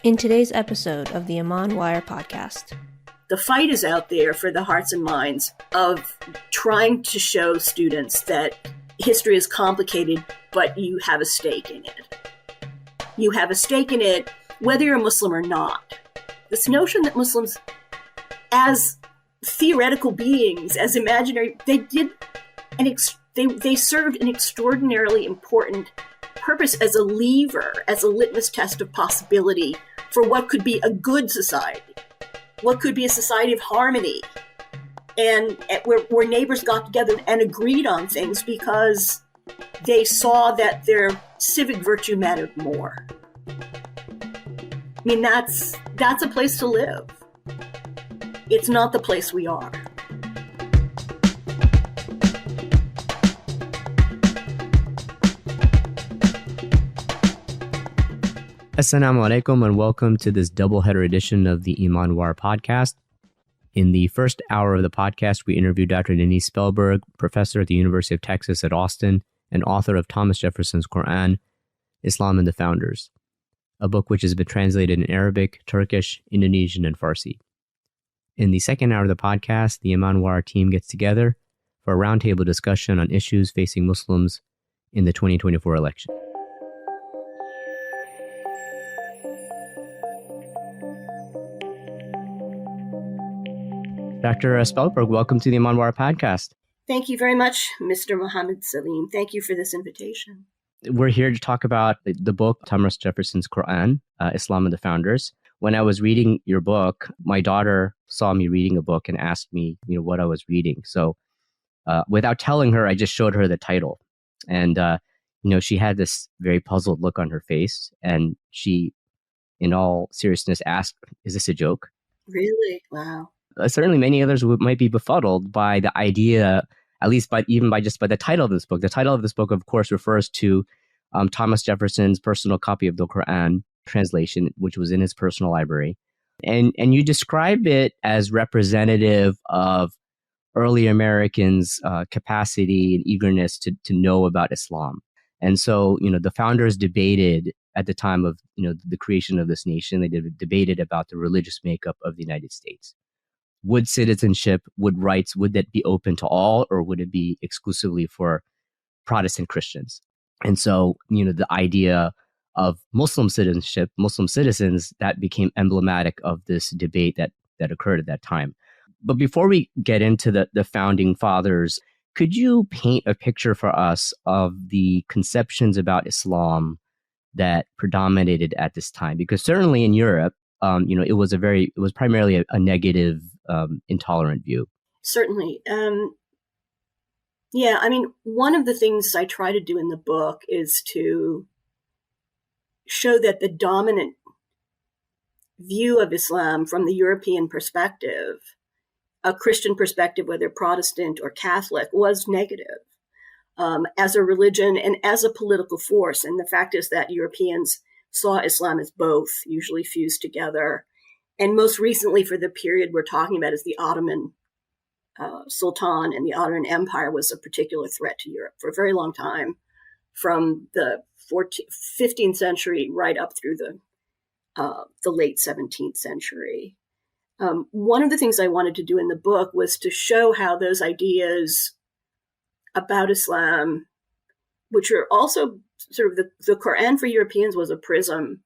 In today's episode of the ImanWire podcast. The fight is out there for the hearts and minds of trying to show students that history is complicated, but you have a stake in it. You have a stake in it whether you're a Muslim or not. This notion that Muslims, as theoretical beings, as imaginary, they served an extraordinarily important purpose as a lever, as a litmus test of possibility for what could be a good society, what could be a society of harmony, and where neighbors got together and agreed on things because they saw that their civic virtue mattered more. I mean, that's a place to live. It's not the place we are. Assalamu alaikum and welcome to this double-header edition of the ImanWire podcast. In the first hour of the podcast, we interviewed Dr. Denise Spellberg, professor at the University of Texas at Austin and author of Thomas Jefferson's Qur'an, Islam and the Founders, a book which has been translated in Arabic, Turkish, Indonesian, and Farsi. In the second hour of the podcast, the ImanWire team gets together for a roundtable discussion on issues facing Muslims in the 2024 election. Dr. Spellberg, welcome to the ImanWire podcast. Thank you very much, Mr. Mohammed Salim. Thank you for this invitation. We're here to talk about the book, Thomas Jefferson's Qur'an, Islam and the Founders. When I was reading your book, my daughter saw me reading a book and asked me, what I was reading. So without telling her, I just showed her the title. And, she had this very puzzled look on her face. And she, in all seriousness, asked, is this a joke? Really? Wow. Certainly many others might be befuddled by the idea, at least by the title of this book. The title of this book, of course, refers to Thomas Jefferson's personal copy of the Qur'an translation, which was in his personal library. And you describe it as representative of early Americans' capacity and eagerness to know about Islam. And so, the founders debated at the time of, the creation of this nation, they debated about the religious makeup of the United States. Would citizenship, would rights, would that be open to all, or would it be exclusively for Protestant Christians? And so, the idea of Muslim citizenship, Muslim citizens, that became emblematic of this debate that occurred at that time. But before we get into the founding fathers, could you paint a picture for us of the conceptions about Islam that predominated at this time? Because certainly in Europe, it was primarily a negative, intolerant view. Certainly. One of the things I try to do in the book is to show that the dominant view of Islam from the European perspective, a Christian perspective, whether Protestant or Catholic, was negative as a religion and as a political force. And the fact is that Europeans saw Islam as both, usually fused together. And most recently, for the period we're talking about, is the Ottoman Sultan and the Ottoman Empire was a particular threat to Europe for a very long time, from the 15th century right up through the late 17th century. One of the things I wanted to do in the book was to show how those ideas about Islam, which are also sort of the Qur'an for Europeans, was a prism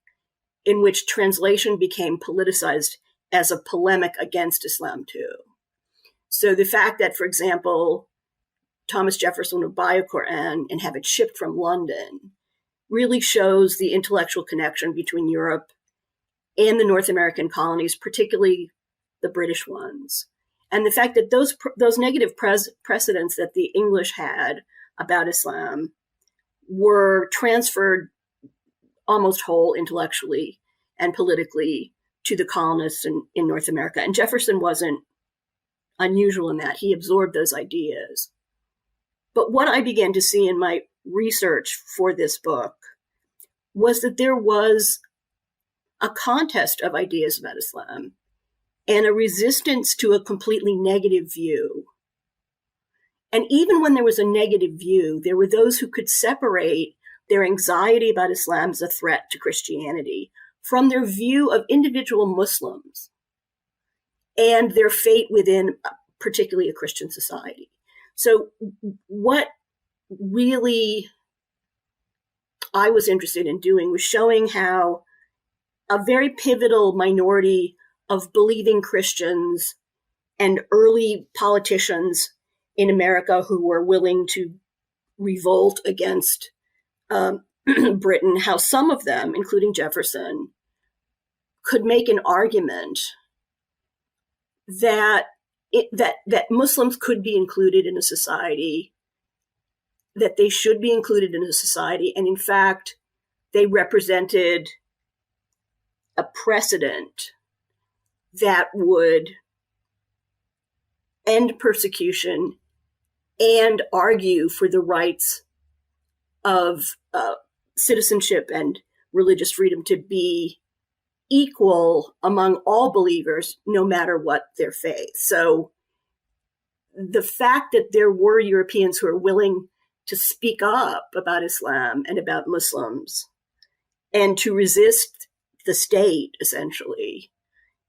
in which translation became politicized as a polemic against Islam too. So the fact that, for example, Thomas Jefferson would buy a Qur'an and have it shipped from London really shows the intellectual connection between Europe and the North American colonies, particularly the British ones. And the fact that those negative precedents that the English had about Islam were transferred almost whole intellectually and politically to the colonists in North America. And Jefferson wasn't unusual in that. He absorbed those ideas. But what I began to see in my research for this book was that there was a contest of ideas about Islam and a resistance to a completely negative view. And even when there was a negative view, there were those who could separate their anxiety about Islam as a threat to Christianity from their view of individual Muslims and their fate within particularly a Christian society. So what really I was interested in doing was showing how a very pivotal minority of believing Christians and early politicians in America who were willing to revolt against Britain, how some of them, including Jefferson, could make an argument that that Muslims could be included in a society, that they should be included in a society, and in fact, they represented a precedent that would end persecution and argue for the rights of citizenship and religious freedom to be equal among all believers, no matter what their faith. So the fact that there were Europeans who are willing to speak up about Islam and about Muslims and to resist the state, essentially,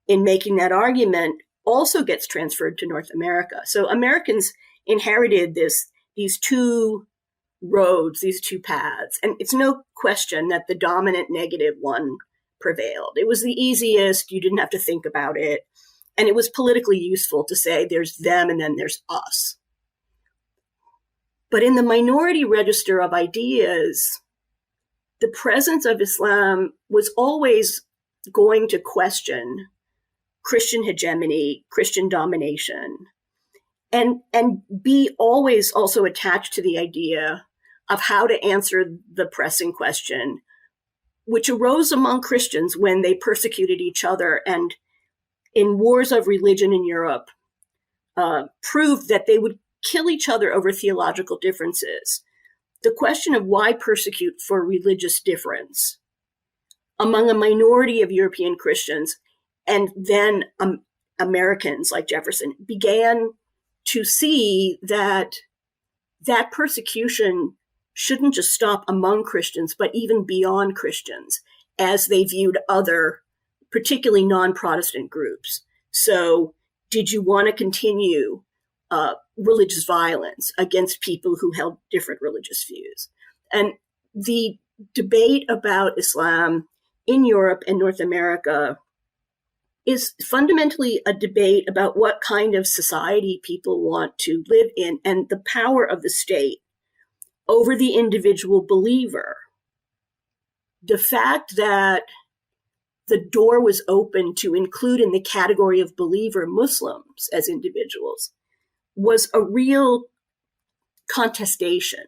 in making that argument also gets transferred to North America. So Americans inherited these two roads, these two paths. And it's no question that the dominant negative one prevailed. It was the easiest. You didn't have to think about it. And it was politically useful to say there's them and then there's us. But in the minority register of ideas, the presence of Islam was always going to question Christian hegemony, Christian domination, and be always also attached to the idea of how to answer the pressing question, which arose among Christians when they persecuted each other and in wars of religion in Europe proved that they would kill each other over theological differences. The question of why persecute for religious difference among a minority of European Christians and then Americans like Jefferson began to see that that persecution shouldn't just stop among Christians, but even beyond Christians, as they viewed other, particularly non-Protestant groups. So did you want to continue religious violence against people who held different religious views? And the debate about Islam in Europe and North America is fundamentally a debate about what kind of society people want to live in and the power of the state over the individual believer. The fact that the door was open to include in the category of believer Muslims as individuals was a real contestation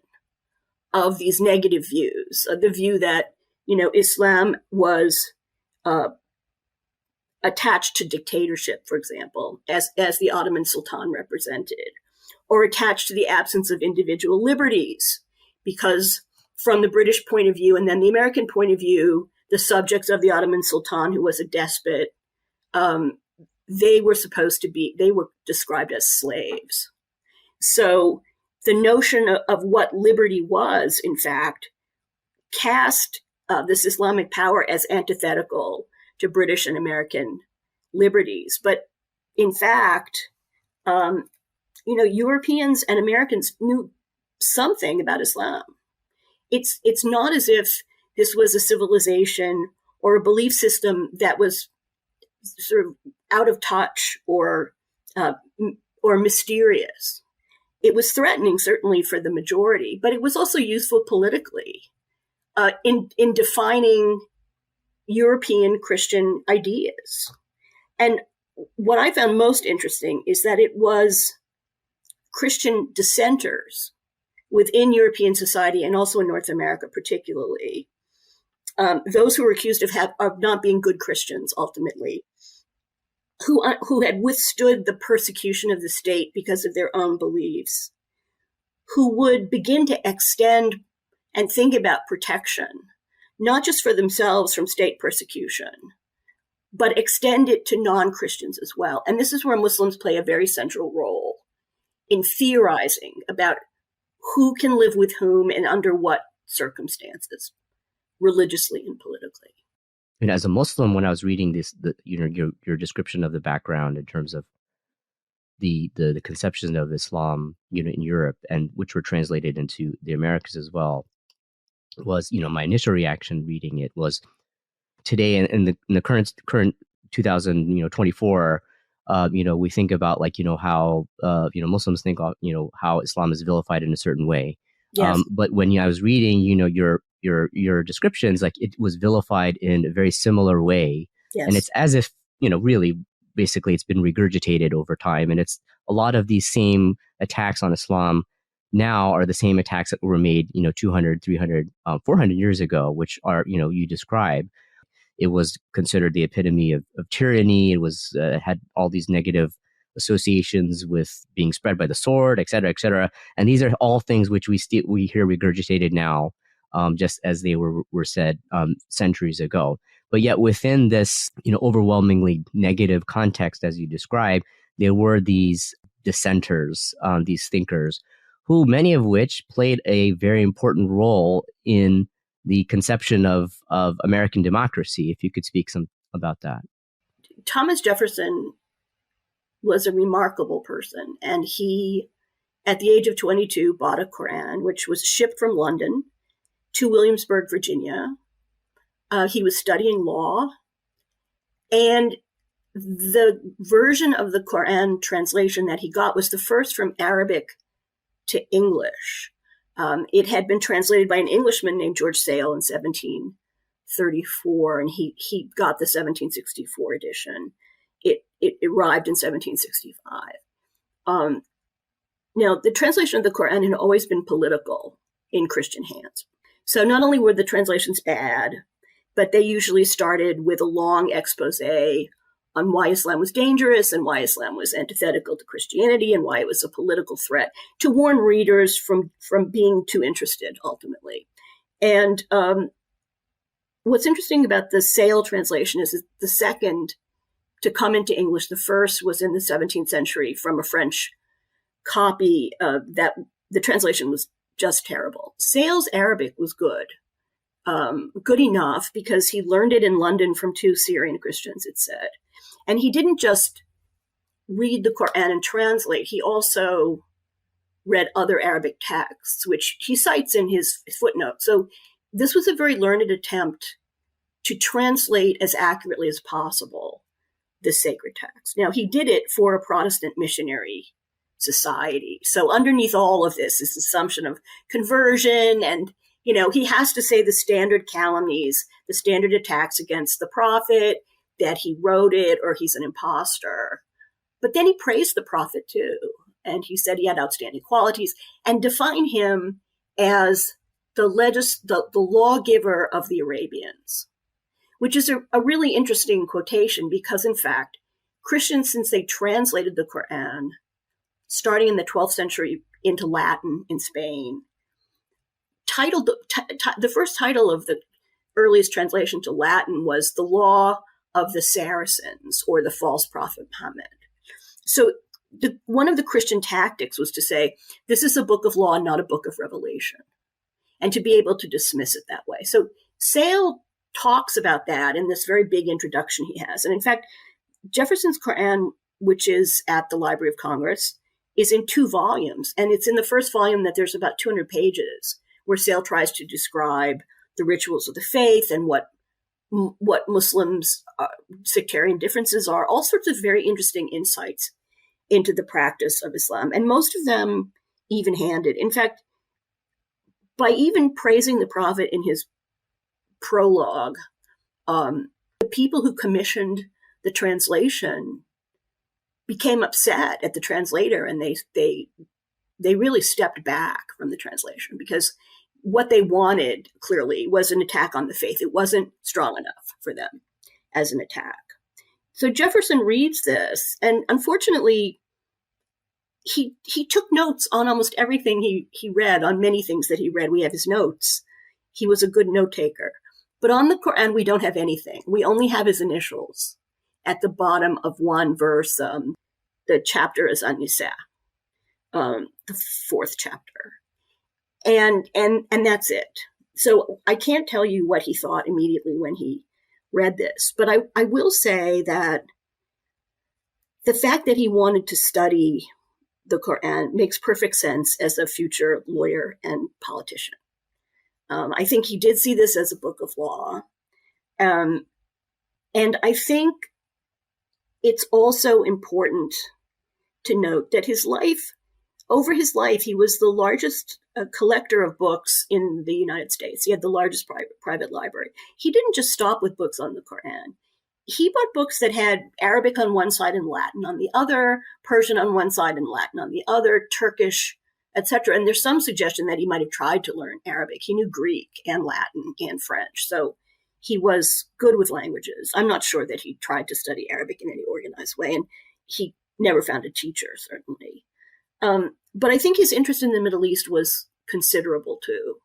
of these negative views, the view that, Islam was attached to dictatorship, for example, as the Ottoman Sultan represented, or attached to the absence of individual liberties, because from the British point of view and then the American point of view, the subjects of the Ottoman Sultan, who was a despot, they were described as slaves. So the notion of what liberty was, in fact, cast this Islamic power as antithetical to British and American liberties. But in fact, Europeans and Americans knew something about Islam. It's not as if this was a civilization or a belief system that was sort of out of touch or mysterious. It was threatening, certainly, for the majority, but it was also useful politically in defining European Christian ideas. And what I found most interesting is that it was Christian dissenters within European society and also in North America particularly, those who were accused of not being good Christians ultimately, who had withstood the persecution of the state because of their own beliefs, who would begin to extend and think about protection, not just for themselves from state persecution, but extend it to non-Christians as well. And this is where Muslims play a very central role in theorizing about who can live with whom and under what circumstances, religiously and politically. And as a Muslim, when I was reading your description of the background in terms of the conceptions of Islam, in Europe, and which were translated into the Americas as well, was, my initial reaction reading it was today in the current 2024, we think about how Muslims think how Islam is vilified in a certain way. Yes. But when I was reading, your descriptions, like it was vilified in a very similar way, Yes. and it's as if really basically it's been regurgitated over time, and it's a lot of these same attacks on Islam now are the same attacks that were made 200, 300, 400 years ago, which are you describe. It was considered the epitome of tyranny. It was had all these negative associations with being spread by the sword, et cetera, et cetera. And these are all things which we hear regurgitated now, just as they were said centuries ago. But yet within this overwhelmingly negative context, as you describe, there were these dissenters, these thinkers, who many of which played a very important role in the conception of American democracy. If you could speak some about that. Thomas Jefferson was a remarkable person, and he, at the age of 22, bought a Qur'an, which was shipped from London to Williamsburg, Virginia. He was studying law, and the version of the Qur'an translation that he got was the first from Arabic to English. It had been translated by an Englishman named George Sale in 1734, and he got the 1764 edition. It arrived in 1765. Now, the translation of the Qur'an had always been political in Christian hands. So not only were the translations bad, but they usually started with a long expose on why Islam was dangerous and why Islam was antithetical to Christianity and why it was a political threat, to warn readers from being too interested, ultimately. And what's interesting about the Sale translation is the second to come into English. The first was in the 17th century from a French copy that the translation was just terrible. Sale's Arabic was good enough because he learned it in London from two Syrian Christians, it said. And he didn't just read the Qur'an and translate. He also read other Arabic texts, which he cites in his footnote. So this was a very learned attempt to translate as accurately as possible the sacred text. Now, he did it for a Protestant missionary society. So underneath all of this is the assumption of conversion, and he has to say the standard calumnies, the standard attacks against the prophet, that he wrote it or he's an imposter. But then he praised the prophet too. And he said he had outstanding qualities and defined him as the lawgiver of the Arabians, which is a really interesting quotation because, in fact, Christians, since they translated the Qur'an, starting in the 12th century into Latin in Spain, titled the first title of the earliest translation to Latin was The Law of the Saracens, or the false prophet Muhammad. So one of the Christian tactics was to say, this is a book of law, not a book of revelation, and to be able to dismiss it that way. So Sale talks about that in this very big introduction he has. And in fact, Jefferson's Qur'an, which is at the Library of Congress, is in 2 volumes. And it's in the first volume that there's about 200 pages where Sale tries to describe the rituals of the faith and what Muslims' sectarian differences are, all sorts of very interesting insights into the practice of Islam, and most of them even-handed. In fact, by even praising the prophet in his prologue, the people who commissioned the translation became upset at the translator, and they really stepped back from the translation because what they wanted clearly was an attack on the faith. It wasn't strong enough for them as an attack. So Jefferson reads this, and unfortunately, he took notes on almost everything he read, on many things that he read. We have his notes. He was a good note taker. But on the Qur'an, we don't have anything. We only have his initials at the bottom of one verse. The chapter is An-Nisa, the 4th chapter. And that's it. So I can't tell you what he thought immediately when he read this. But I will say that the fact that he wanted to study the Qur'an makes perfect sense as a future lawyer and politician. I think he did see this as a book of law. And I think it's also important to note that over his life, he was the largest collector of books in the United States. He had the largest private library. He didn't just stop with books on the Qur'an. He bought books that had Arabic on one side and Latin on the other, Persian on one side and Latin on the other, Turkish, etc. And there's some suggestion that he might have tried to learn Arabic. He knew Greek and Latin and French. So he was good with languages. I'm not sure that he tried to study Arabic in any organized way, and he never found a teacher, certainly. But I think his interest in the Middle East was considerable too.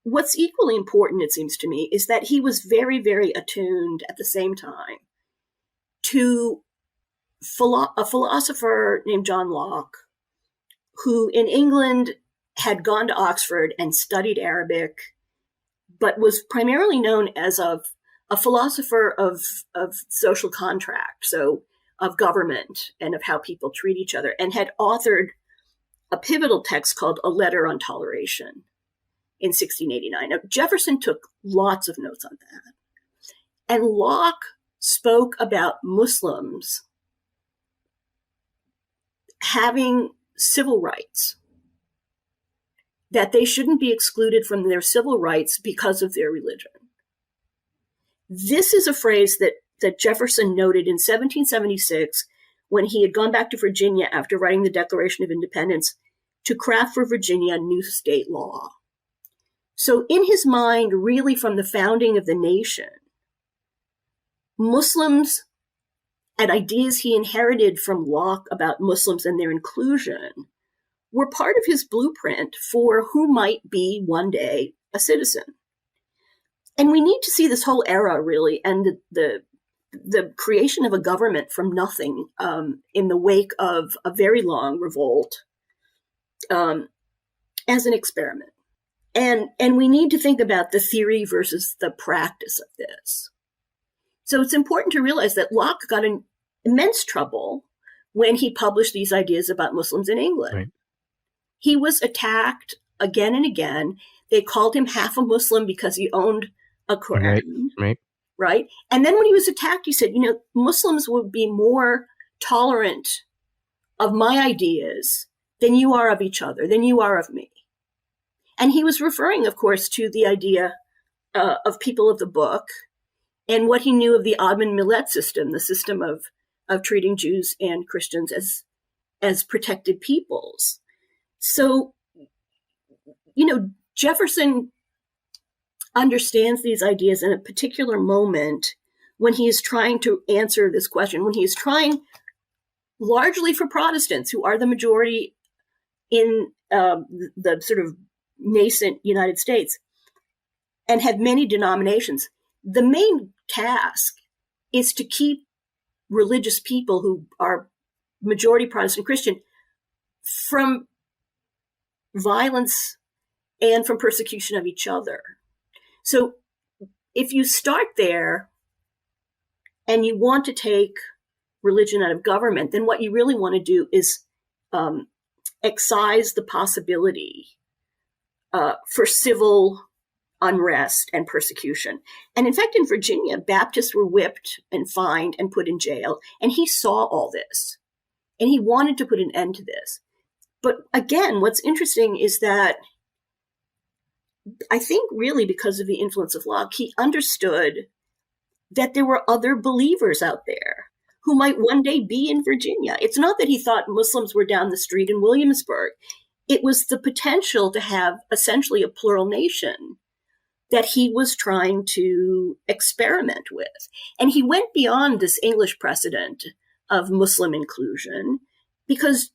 What's equally important, it seems to me, is that he was very, very attuned at the same time to a philosopher named John Locke, who in England had gone to Oxford and studied Arabic, but was primarily known as a philosopher of social contract, so of government and of how people treat each other, and had authored a pivotal text called A Letter on Toleration in 1689. Now, Jefferson took lots of notes on that. And Locke spoke about Muslims having civil rights, that they shouldn't be excluded from their civil rights because of their religion. This is a phrase that Jefferson noted in 1776 when he had gone back to Virginia after writing the Declaration of Independence to craft for Virginia new state law. So in his mind, really from the founding of the nation, Muslims and ideas he inherited from Locke about Muslims and their inclusion were part of his blueprint for who might be one day a citizen. And we need to see this whole era, really, and the creation of a government from nothing in the wake of a very long revolt as an experiment. And we need to think about the theory versus the practice of this. So it's important to realize that Locke got in immense trouble when he published these ideas about Muslims in England. Right. He was attacked again and again. They called him half a Muslim because he owned a Qur'an. Right. And then when he was attacked, he said, Muslims would be more tolerant of my ideas than you are of each other, than you are of me. And he was referring, of course, to the idea of people of the book and what he knew of the Ottoman millet system, the system of treating Jews and Christians as protected peoples. So, Jefferson understands these ideas in a particular moment when he is trying to answer this question, when he is trying largely for Protestants, who are the majority in the sort of nascent United States and have many denominations. The main task is to keep religious people who are majority Protestant Christian from violence and from persecution of each other. So if you start there and you want to take religion out of government, then what you really want to do is excise the possibility for civil unrest and persecution. And in fact, in Virginia, Baptists were whipped and fined and put in jail. And he saw all this. And he wanted to put an end to this. But again, what's interesting is that I think really because of the influence of Locke, he understood that there were other believers out there who might one day be in Virginia. It's not that he thought Muslims were down the street in Williamsburg. It was the potential to have essentially a plural nation that he was trying to experiment with. And he went beyond this English precedent of Muslim inclusion because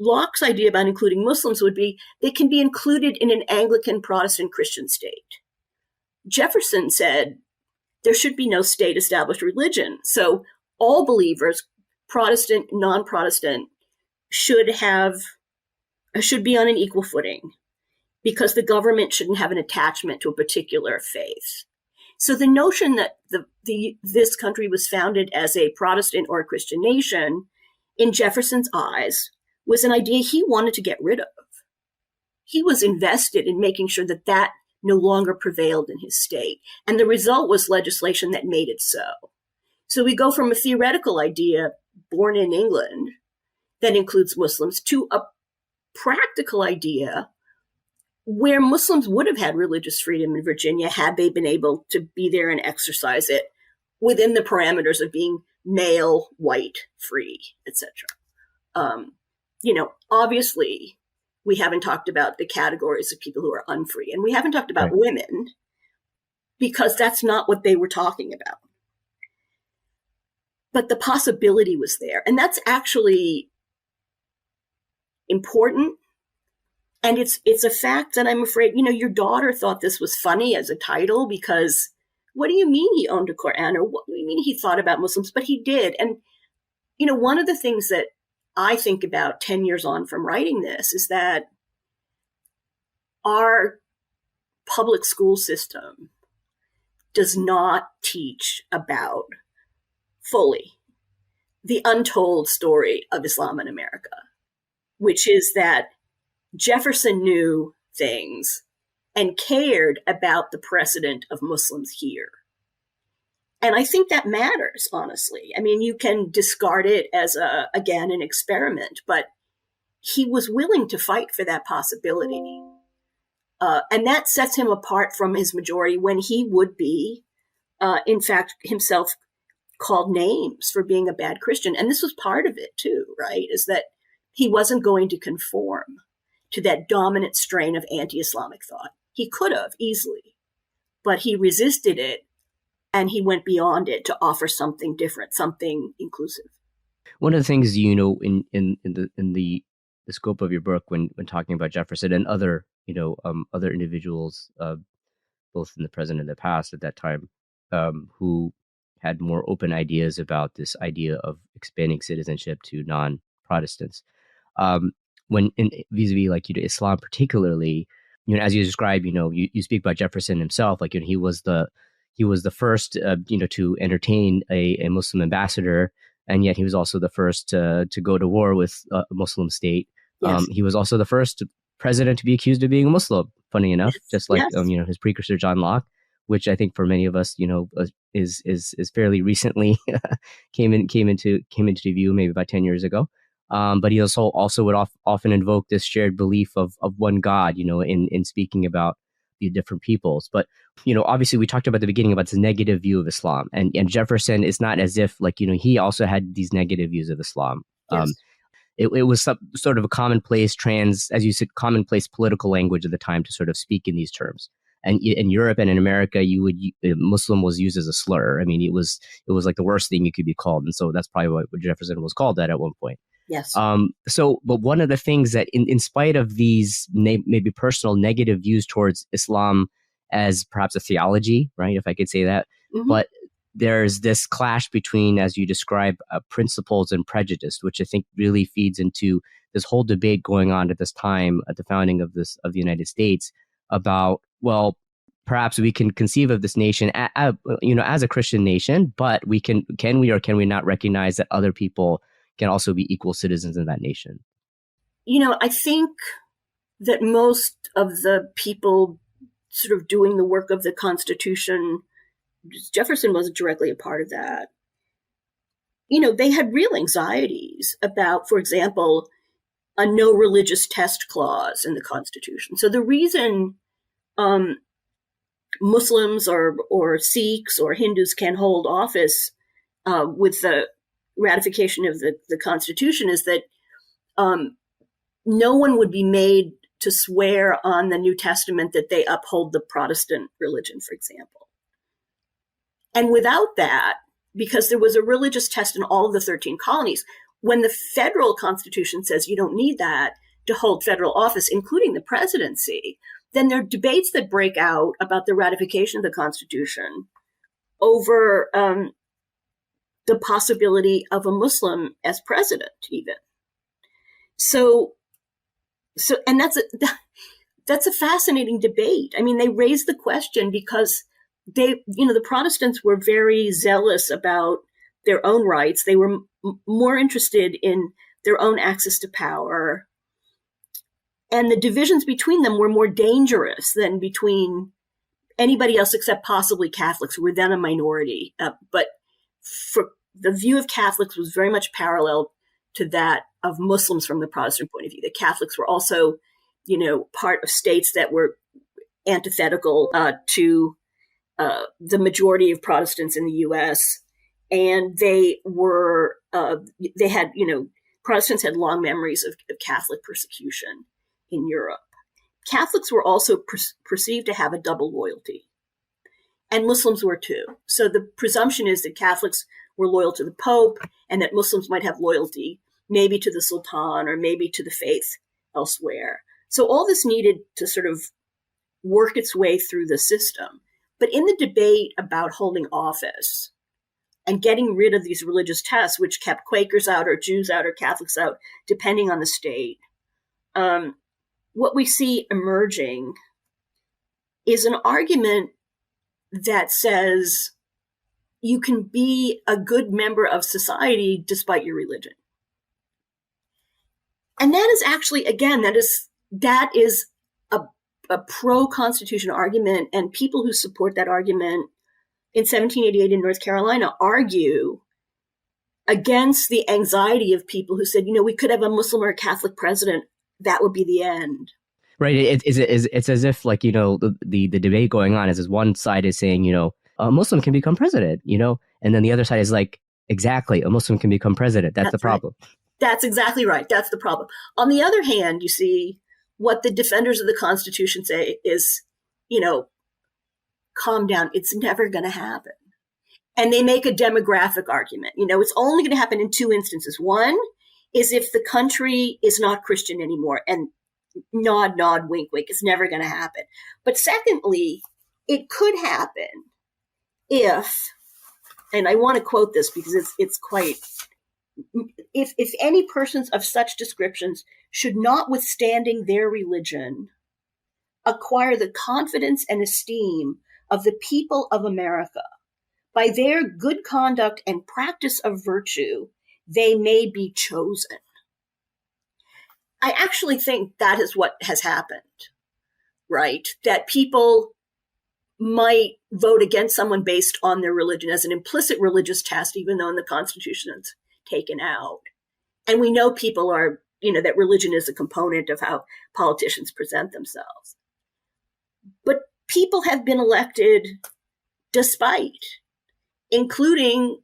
Locke's idea about including Muslims would be they can be included in an Anglican Protestant Christian state. Jefferson said there should be no state-established religion. So all believers, Protestant, non-Protestant, should be on an equal footing because the government shouldn't have an attachment to a particular faith. So the notion that this country was founded as a Protestant or a Christian nation, in Jefferson's eyes, was an idea he wanted to get rid of. He was invested in making sure that that no longer prevailed in his state. And the result was legislation that made it so. So we go from a theoretical idea born in England that includes Muslims to a practical idea where Muslims would have had religious freedom in Virginia had they been able to be there and exercise it within the parameters of being male, white, free, etc. Obviously, we haven't talked about the categories of people who are unfree, and we haven't talked about women because that's not what they were talking about. But the possibility was there, and that's actually important. And it's a fact that I'm afraid, your daughter thought this was funny as a title because what do you mean he owned a Qur'an, or what do you mean he thought about Muslims? But he did. And, one of the things that I think about 10 years on from writing this is that our public school system does not teach about fully the untold story of Islam in America, which is that Jefferson knew things and cared about the precedent of Muslims here. And I think that matters, honestly. I mean, you can discard it as, an experiment, but he was willing to fight for that possibility. And that sets him apart from his majority when he would be, in fact, himself called names for being a bad Christian. And this was part of it too, right? Is that he wasn't going to conform to that dominant strain of anti-Islamic thought. He could have easily, but he resisted it and he went beyond it to offer something different, something inclusive. One of the things, in the scope of your book when talking about Jefferson and other, other individuals, both in the present and the past at that time, who had more open ideas about this idea of expanding citizenship to non-Protestants. When vis-a-vis Islam particularly, as you describe, you speak about Jefferson himself, he was the first, to entertain a Muslim ambassador, and yet he was also the first to go to war with a Muslim state. Yes. He was also the first president to be accused of being a Muslim, funny enough, just like his precursor John Locke, which I think for many of us, is fairly recently came into view maybe about 10 years ago. But he also would often invoke this shared belief of one God, in speaking about the different peoples. But, obviously we talked about at the beginning about this negative view of Islam, and Jefferson is not as if he also had these negative views of Islam. Yes. It was sort of a commonplace as you said, commonplace political language at the time to sort of speak in these terms. And in Europe and in America, Muslim was used as a slur. I mean, it was like the worst thing you could be called. And so that's probably what Jefferson was called at one point. Yes. But one of the things that in spite of these maybe personal negative views towards Islam as perhaps a theology, right, if I could say that, but there's this clash between, as you describe, principles and prejudice, which I think really feeds into this whole debate going on at this time at the founding of the United States about, well, perhaps we can conceive of this nation, as a Christian nation, but can we or can we not recognize that other people can also be equal citizens in that nation? I think that most of the people sort of doing the work of the Constitution, Jefferson wasn't directly a part of that. They had real anxieties about, for example, a no religious test clause in the Constitution. So the reason Muslims or Sikhs or Hindus can hold office with the ratification of the Constitution is that no one would be made to swear on the New Testament that they uphold the Protestant religion, for example. And without that, because there was a religious test in all of the 13 colonies, when the federal Constitution says you don't need that to hold federal office, including the presidency, then there are debates that break out about the ratification of the Constitution over the possibility of a Muslim as president, even. So, and that's a fascinating debate. I mean, they raise the question because the Protestants were very zealous about their own rights. They were more interested in their own access to power. And the divisions between them were more dangerous than between anybody else except possibly Catholics, who were then a minority. But for the view of Catholics was very much parallel to that of Muslims from the Protestant point of view. The Catholics were also, part of states that were antithetical to the majority of Protestants in the U.S. And Protestants had long memories of Catholic persecution in Europe. Catholics were also perceived to have a double loyalty, and Muslims were too. So the presumption is that Catholics were loyal to the Pope and that Muslims might have loyalty maybe to the Sultan or maybe to the faith elsewhere. So all this needed to sort of work its way through the system. But in the debate about holding office and getting rid of these religious tests, which kept Quakers out or Jews out or Catholics out, depending on the state, what we see emerging is an argument that says you can be a good member of society despite your religion. And that is actually, again, that is a pro-Constitution argument, and people who support that argument in 1788 in North Carolina argue against the anxiety of people who said, we could have a Muslim or a Catholic president. That would be the end. Right. It's as if the debate going on is one side is saying, a Muslim can become president, and then the other side is like, exactly, a Muslim can become president. That's the problem. Right. That's exactly right. That's the problem. On the other hand, you see what the defenders of the Constitution say is, calm down. It's never going to happen. And they make a demographic argument. It's only going to happen in two instances. One is if the country is not Christian anymore, and nod, nod, wink, wink. It's never going to happen. But secondly, it could happen if, and I want to quote this because it's quite, if any persons of such descriptions should, notwithstanding their religion, acquire the confidence and esteem of the people of America by their good conduct and practice of virtue, they may be chosen. I actually think that is what has happened, right? That people might vote against someone based on their religion as an implicit religious test, even though in the Constitution it's taken out. And we know people are, that religion is a component of how politicians present themselves. But people have been elected despite, including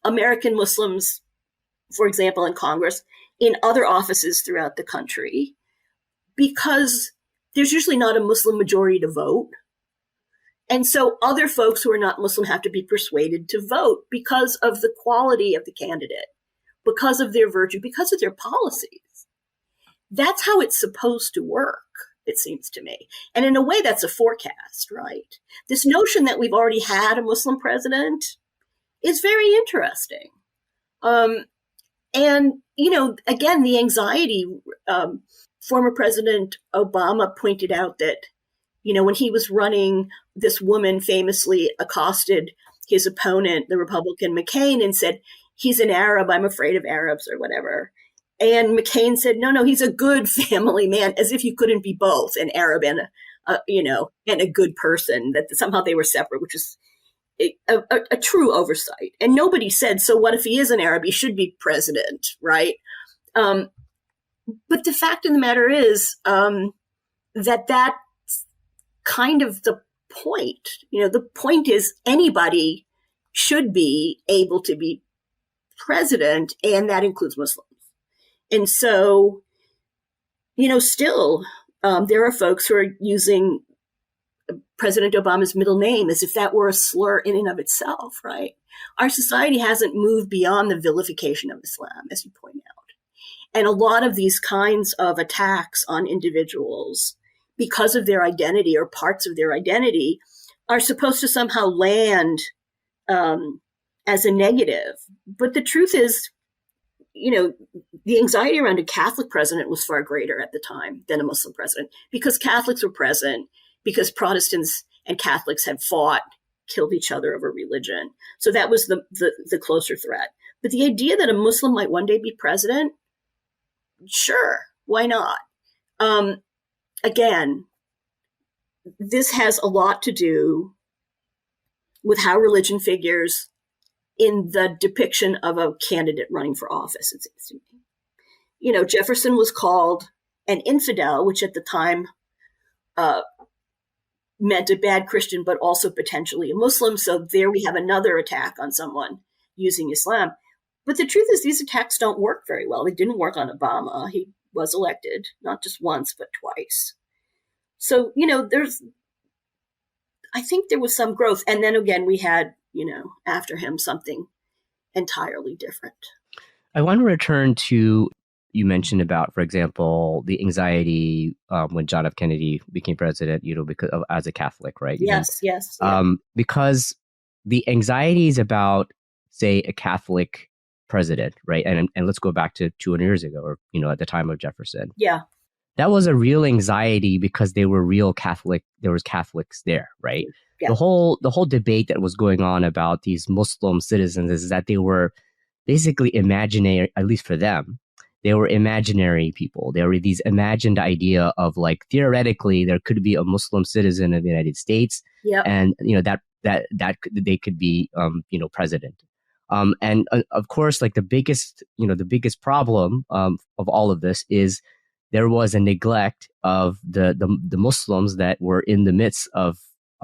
American Muslims, for example, in Congress, in other offices throughout the country, because there's usually not a Muslim majority to vote. And so other folks who are not Muslim have to be persuaded to vote because of the quality of the candidate, because of their virtue, because of their policies. That's how it's supposed to work, it seems to me. And in a way, that's a forecast, right? This notion that we've already had a Muslim president is very interesting. And, again, the anxiety, former President Obama pointed out that, when he was running, this woman famously accosted his opponent, the Republican McCain, and said, he's an Arab, I'm afraid of Arabs or whatever. And McCain said, no, he's a good family man, as if you couldn't be both an Arab and a good person, that somehow they were separate, which is a true oversight. And nobody said, so what if he is an Arab? He should be president, right? But the fact of the matter is that kind of the point. The point is anybody should be able to be president, and that includes Muslims. And so, still, there are folks who are using President Obama's middle name as if that were a slur in and of itself, right? Our society hasn't moved beyond the vilification of Islam, as you point out. And a lot of these kinds of attacks on individuals because of their identity or parts of their identity are supposed to somehow land as a negative. But the truth is, the anxiety around a Catholic president was far greater at the time than a Muslim president, because Catholics were present, because Protestants and Catholics had fought killed each other over religion. So that was the closer threat. But the idea that a Muslim might one day be president, sure, why not? Again, this has a lot to do with how religion figures in the depiction of a candidate running for office, it seems to me. You know, Jefferson was called an infidel, which at the time meant a bad Christian, but also potentially a Muslim. So there we have another attack on someone using Islam. But the truth is, these attacks don't work very well. They didn't work on Obama. He was elected, not just once, but twice. So, you know, I think there was some growth. And then again, we had, you know, after him, something entirely different. I want to return to, you mentioned about, for example, the anxiety when John F. Kennedy became president, you know, because as a Catholic, right? Yes. Because the anxieties about, say, a Catholic president, right? And let's go back to 200 years ago, or, you know, at the time of Jefferson. Yeah. That was a real anxiety because they were real Catholic. There was Catholics there, right? Yeah. The whole debate that was going on about these Muslim citizens is that they were basically imaginary, at least for them. They were imaginary people. There were these imagined idea of, like, theoretically there could be a Muslim citizen of the United States, and, you know, that they could be you know, president. And of course, like, the biggest problem of all of this is there was a neglect of the Muslims that were in the midst of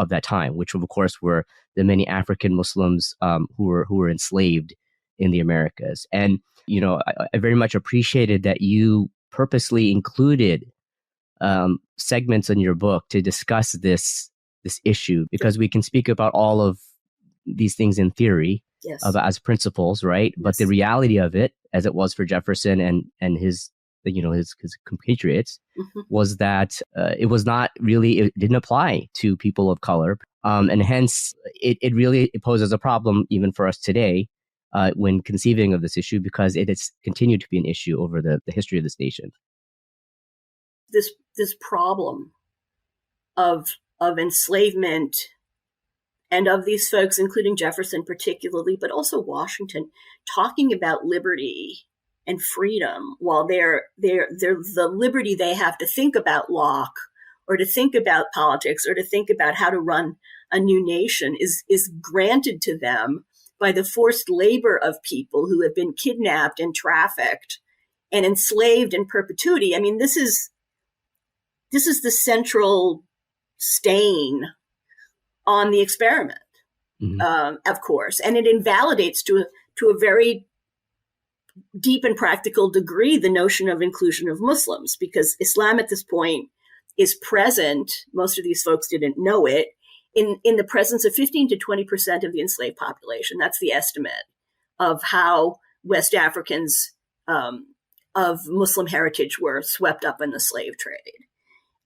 that time, which of course were the many African Muslims who were enslaved in the Americas. And, you know, I very much appreciated that you purposely included segments in your book to discuss this issue, because we can speak about all of these things in theory, as principles, right? Yes. But the reality of it, as it was for Jefferson and his, you know, his compatriots, was that it was not really, it didn't apply to people of color. And hence, it really poses a problem even for us today when conceiving of this issue, because it has continued to be an issue over the history of this nation. This problem of enslavement and of these folks, including Jefferson particularly, but also Washington, talking about liberty and freedom while they're the liberty they have to think about Locke, or to think about politics, or to think about how to run a new nation is granted to them by the forced labor of people who have been kidnapped and trafficked and enslaved in perpetuity. I mean, this is the central stain on the experiment, of course, and it invalidates to a very deep and practical degree the notion of inclusion of Muslims, because Islam at this point is present. Most of these folks didn't know it, in the presence of 15 to 20% of the enslaved population. That's the estimate of how West Africans of Muslim heritage were swept up in the slave trade.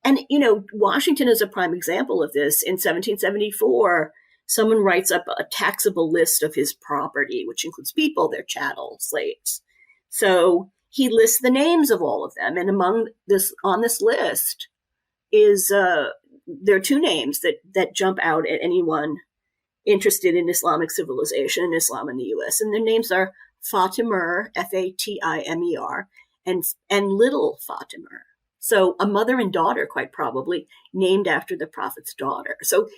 And, you know, Washington is a prime example of this. In 1774, someone writes up a taxable list of his property, which includes people, their chattel, slaves. So he lists the names of all of them. And on this list is, there are two names that jump out at anyone interested in Islamic civilization and Islam in the U.S. And their names are Fatimer, Fatimer, and Little Fatimer. So a mother and daughter, quite probably, named after the Prophet's daughter. So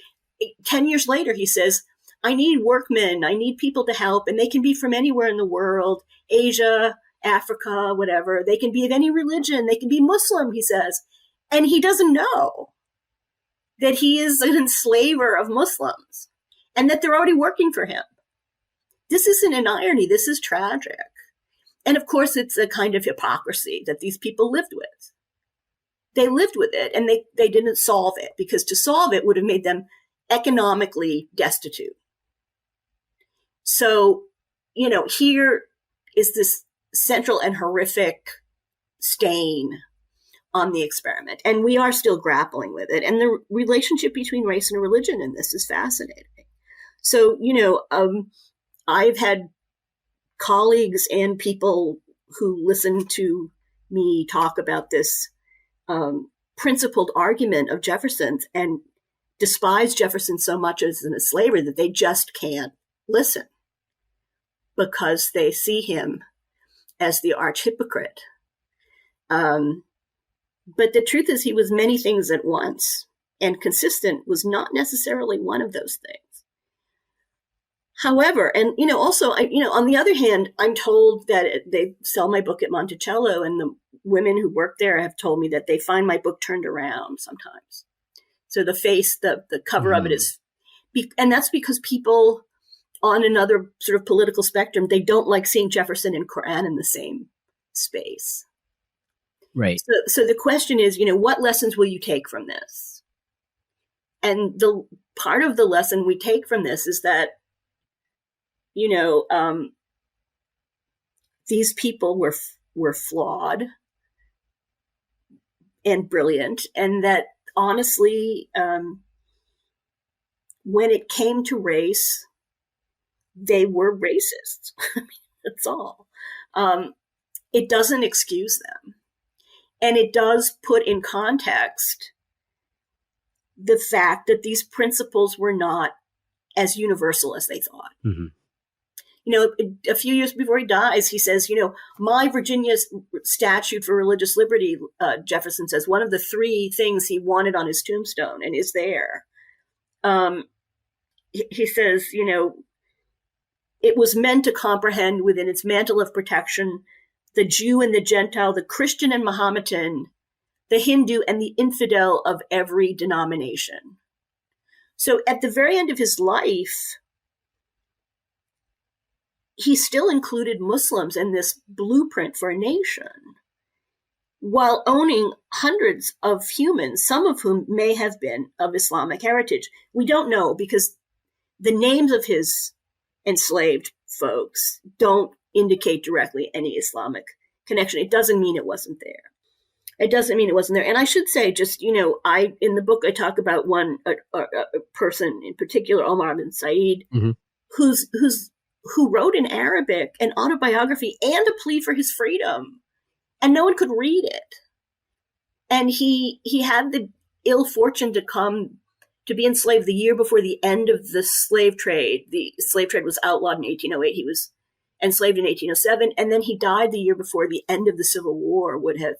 10 years later, he says, I need workmen, I need people to help, and they can be from anywhere in the world, Asia, Africa, whatever. They can be of any religion. They can be Muslim, he says. And he doesn't know that he is an enslaver of Muslims and that they're already working for him. This isn't an irony. This is tragic. And of course, it's a kind of hypocrisy that these people lived with. They lived with it and they didn't solve it, because to solve it would have made them economically destitute. So, you know, here is this central and horrific stain on the experiment. And we are still grappling with it. And the relationship between race and religion in this is fascinating. So, you know, I've had colleagues and people who listen to me talk about this principled argument of Jefferson's, and despise Jefferson so much as an enslaver that they just can't listen because they see him as the arch hypocrite. But the truth is he was many things at once, and consistent was not necessarily one of those things. However, and, also, on the other hand, I'm told that they sell my book at Monticello, and the women who work there have told me that they find my book turned around sometimes. So the cover of it is, and that's because people on another sort of political spectrum, they don't like seeing Jefferson and Qur'an in the same space. Right. So the question is, what lessons will you take from this? And the part of the lesson we take from this is that, these people were flawed and brilliant, and that honestly, when it came to race, they were racist. That's all. It doesn't excuse them. And it does put in context the fact that these principles were not as universal as they thought. Mm-hmm. A few years before he dies, he says, my Virginia statute for religious liberty, Jefferson says, one of the 3 things he wanted on his tombstone and is there. He says, it was meant to comprehend within its mantle of protection the Jew and the Gentile, the Christian and Mohammedan, the Hindu and the infidel of every denomination. So at the very end of his life, he still included Muslims in this blueprint for a nation, while owning hundreds of humans, some of whom may have been of Islamic heritage. We don't know because the names of his enslaved folks don't indicate directly any Islamic connection. It doesn't mean it wasn't there. And I should say, just, in the book, I talk about a person in particular, Omar bin Said, mm-hmm. who wrote in Arabic an autobiography and a plea for his freedom, and no one could read it. And he had the ill fortune to be enslaved the year before the end of the slave trade. The slave trade was outlawed in 1808. He was enslaved in 1807, and then he died the year before the end of the Civil War would have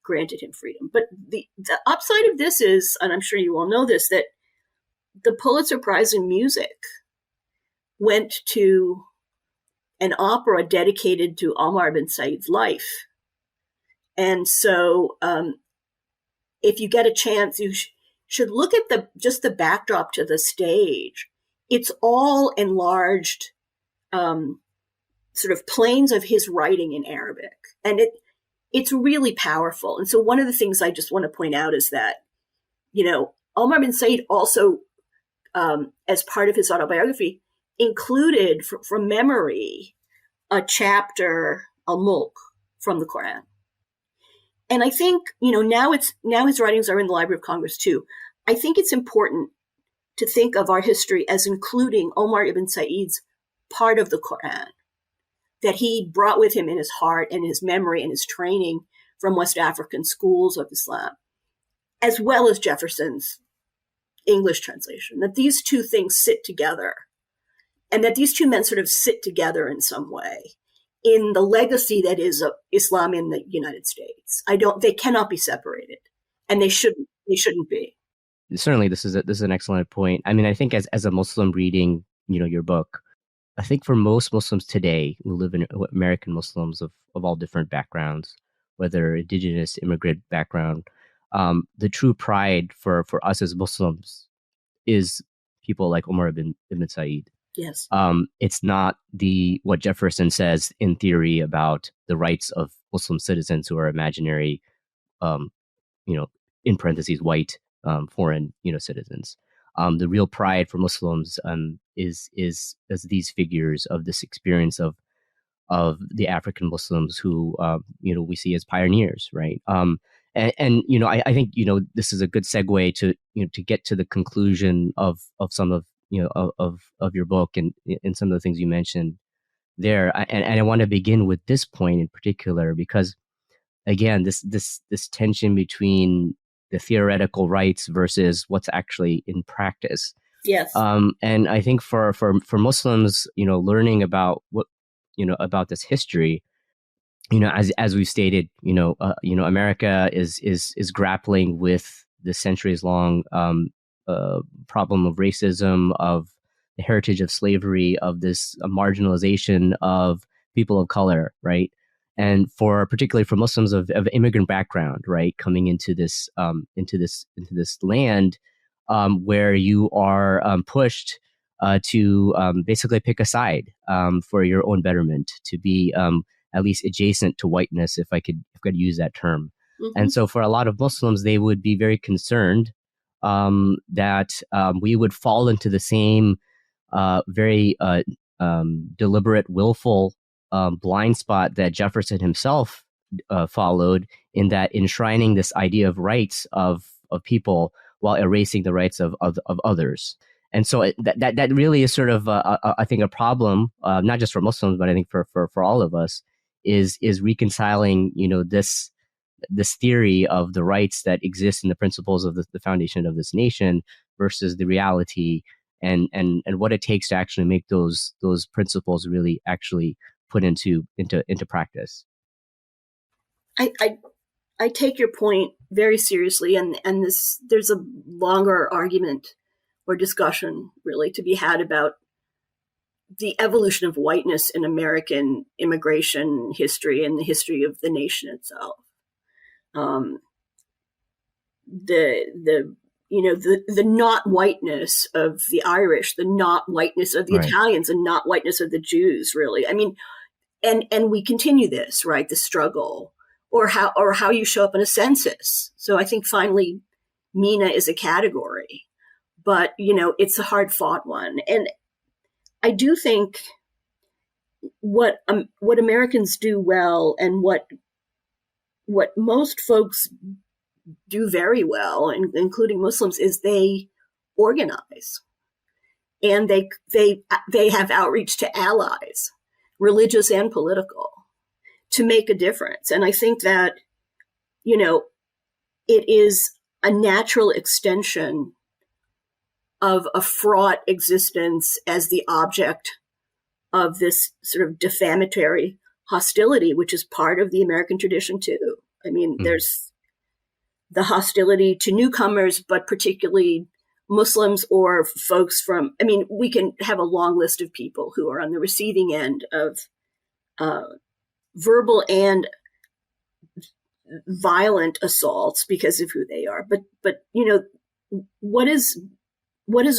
granted him freedom. But the upside of this is, and I'm sure you all know this, that the Pulitzer Prize in Music went to an opera dedicated to Omar bin Said's life. And so if you get a chance, you should look at just the backdrop to the stage. It's all enlarged sort of planes of his writing in Arabic. And it's really powerful. And so one of the things I just want to point out is that, Omar bin Said also, as part of his autobiography, included from memory a chapter, Al-Mulk, from the Qur'an. And I think, now his writings are in the Library of Congress too. I think it's important to think of our history as including Omar ibn Said's part of the Qur'an that he brought with him in his heart and his memory and his training from West African schools of Islam, as well as Jefferson's English translation, that these two things sit together and that these two men sort of sit together in some way in the legacy that is Islam in the United States. They cannot be separated, and they shouldn't be. Certainly, this is an excellent point. I mean, I think as a Muslim reading, your book, I think for most Muslims today who live in American Muslims of all different backgrounds, whether indigenous, immigrant background, the true pride for us as Muslims is people like Omar ibn Said. Yes. It's not what Jefferson says in theory about the rights of Muslim citizens who are imaginary, in parentheses, white, foreign, citizens. The real pride for Muslims is these figures of this experience of the African Muslims who we see as pioneers, right? I think this is a good segue to get to the conclusion of some of of your book and some of the things you mentioned there. And I want to begin with this point in particular because, again, this tension between the theoretical rights versus what's actually in practice. Yes. And I think for Muslims, learning about about this history, as we've stated, America is grappling with the centuries long problem of racism, of the heritage of slavery, of this marginalization of people of color, right? And particularly for Muslims of immigrant background, right, coming into this land where you are pushed to basically pick a side for your own betterment, to be at least adjacent to whiteness, if I could use that term. Mm-hmm. And so for a lot of Muslims, they would be very concerned that we would fall into the same very deliberate, willful blind spot that Jefferson himself followed, in that enshrining this idea of rights of people while erasing the rights of others. And so that really is sort of, I think, a problem, not just for Muslims, but I think for all of us, is reconciling, this theory of the rights that exist in the principles of the foundation of this nation versus the reality and what it takes to actually make those principles really actually put into practice. I take your point very seriously, and there's a longer argument or discussion really to be had about the evolution of whiteness in American immigration history and the history of the nation itself. The not whiteness of the Irish, the not whiteness of the right. Italians, and not whiteness of the Jews, really. I mean, and we continue this, right? The struggle, or how you show up in a census. So I think finally, MENA is a category, but it's a hard fought one. And I do think what Americans do well, and what most folks do very well, including Muslims, is they organize, and they have outreach to allies, religious and political, to make a difference. And I think that it is a natural extension of a fraught existence as the object of this sort of defamatory hostility, which is part of the American tradition too. I mean, there's the hostility to newcomers, but particularly Muslims or folks from, we can have a long list of people who are on the receiving end of verbal and violent assaults because of who they are. But what is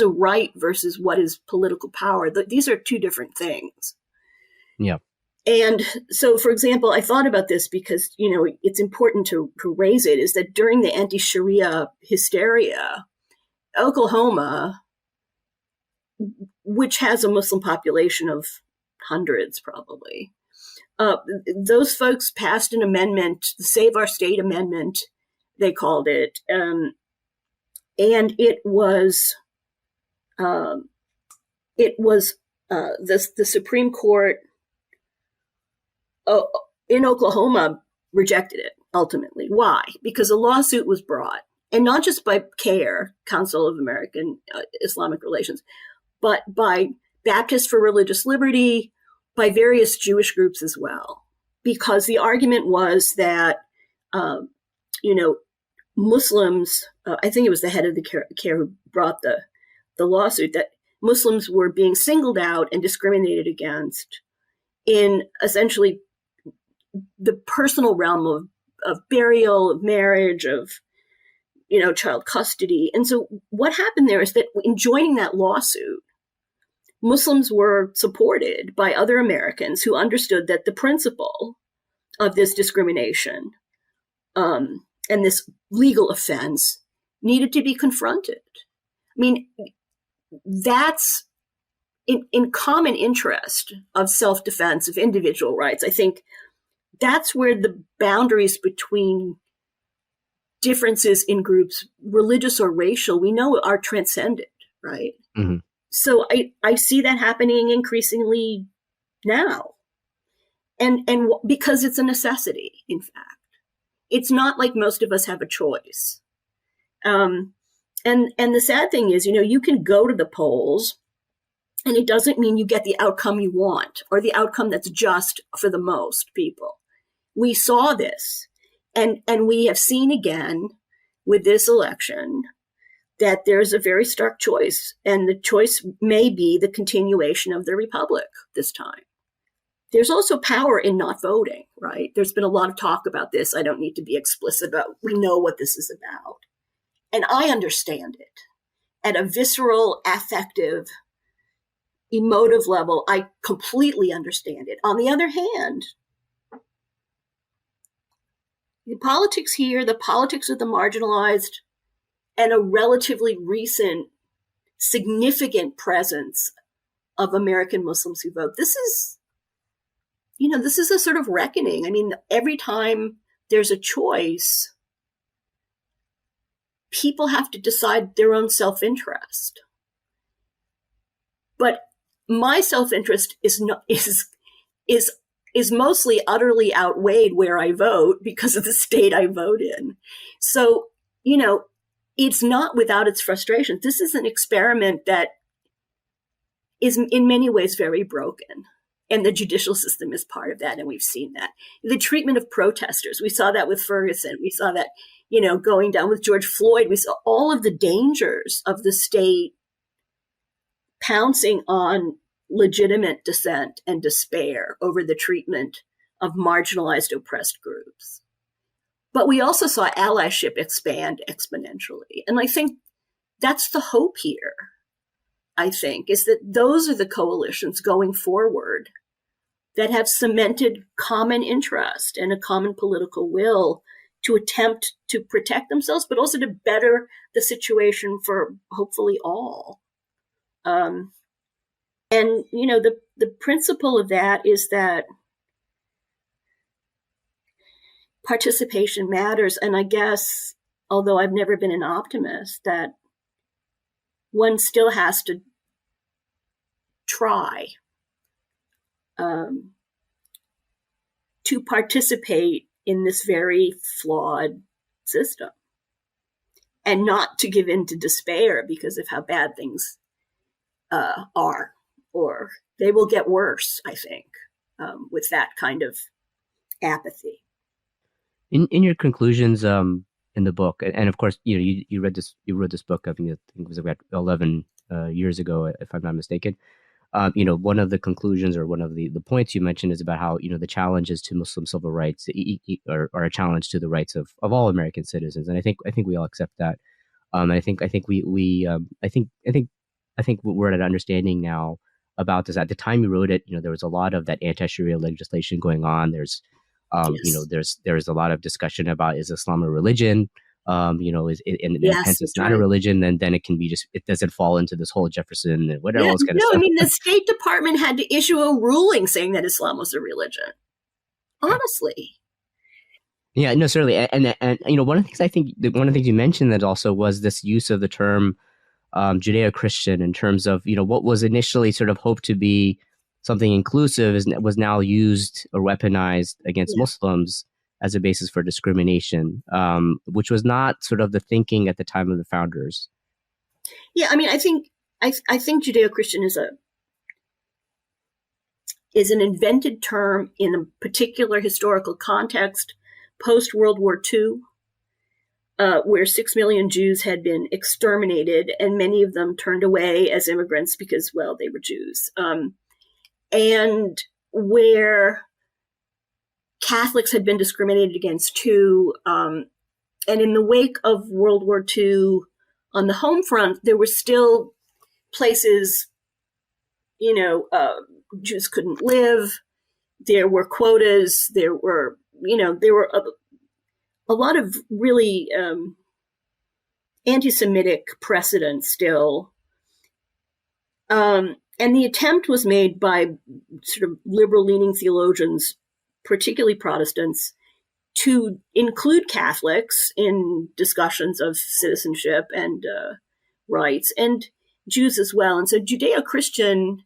a right versus what is political power? These are two different things. Yeah. And so, for example, I thought about this because, it's important to raise it, is that during the anti-Sharia hysteria, Oklahoma, which has a Muslim population of hundreds probably, those folks passed an amendment, the Save Our State Amendment, they called it, and it was the Supreme Court in Oklahoma rejected it ultimately. Why? Because a lawsuit was brought, and not just by CAIR, Council of American Islamic Relations, but by Baptists for Religious Liberty, by various Jewish groups as well. Because the argument was that, Muslims, I think it was the head of the CAIR who brought the lawsuit, that Muslims were being singled out and discriminated against in essentially the personal realm of burial, of marriage, of, child custody. And so what happened there is that in joining that lawsuit, Muslims were supported by other Americans who understood that the principle of this discrimination and this legal offense needed to be confronted. That's in common interest of self-defense, of individual rights. I think that's where the boundaries between differences in groups, religious or racial, we know are transcended, right? Mm-hmm. So I see that happening increasingly now. And because it's a necessity, in fact. It's not like most of us have a choice. And the sad thing is, you can go to the polls, and it doesn't mean you get the outcome you want or the outcome that's just for the most people. We saw this, and we have seen again with this election that there's a very stark choice, and the choice may be the continuation of the republic this time. There's also power in not voting, right? There's been a lot of talk about this. I don't need to be explicit about, we know what this is about. And I understand it. At a visceral, affective, emotive level, I completely understand it. On the other hand, the politics here, the politics of the marginalized, and a relatively recent, significant presence of American Muslims who vote. This is a sort of reckoning. I mean, every time there's a choice, people have to decide their own self-interest. But my self-interest is mostly utterly outweighed where I vote because of the state I vote in. So, it's not without its frustrations. This is an experiment that is in many ways very broken. And the judicial system is part of that, and we've seen that. The treatment of protesters, we saw that with Ferguson. We saw that, going down with George Floyd. We saw all of the dangers of the state pouncing on legitimate dissent and despair over the treatment of marginalized, oppressed groups. But we also saw allyship expand exponentially. And I think that's the hope here, is that those are the coalitions going forward that have cemented common interest and a common political will to attempt to protect themselves, but also to better the situation for hopefully all. And, the principle of that is that participation matters. And I guess, although I've never been an optimist, that one still has to try to participate in this very flawed system and not to give in to despair because of how bad things are, or they will get worse, I think, with that kind of apathy. In your conclusions in the book, and of course, you wrote this book, I think it was about 11 years ago, if I'm not mistaken. One of the conclusions or one of the points you mentioned is about how, the challenges to Muslim civil rights are a challenge to the rights of all American citizens. And I think we all accept that. I think we're at an understanding now about this. At the time you wrote it, there was a lot of that anti-Sharia legislation going on. There's there's a lot of discussion about, is Islam a religion? Hence it's not a religion, then it can be it doesn't fall into this whole Jefferson and whatever else kind of stuff. I mean, the State Department had to issue a ruling saying that Islam was a religion. Honestly. Yeah, no, certainly. And one of the things you mentioned that also was this use of the term Judeo-Christian in terms of, what was initially sort of hoped to be something inclusive was now used or weaponized against Muslims as a basis for discrimination, which was not sort of the thinking at the time of the founders. Yeah, I mean, I think Judeo-Christian is an invented term in a particular historical context, post-World War II, where 6 million Jews had been exterminated, and many of them turned away as immigrants because, well, they were Jews, and where Catholics had been discriminated against too. And in the wake of World War II, on the home front, there were still places, Jews couldn't live. There were quotas. There were a lot of really anti-Semitic precedents still. And the attempt was made by sort of liberal-leaning theologians, particularly Protestants, to include Catholics in discussions of citizenship and rights, and Jews as well. And so Judeo-Christian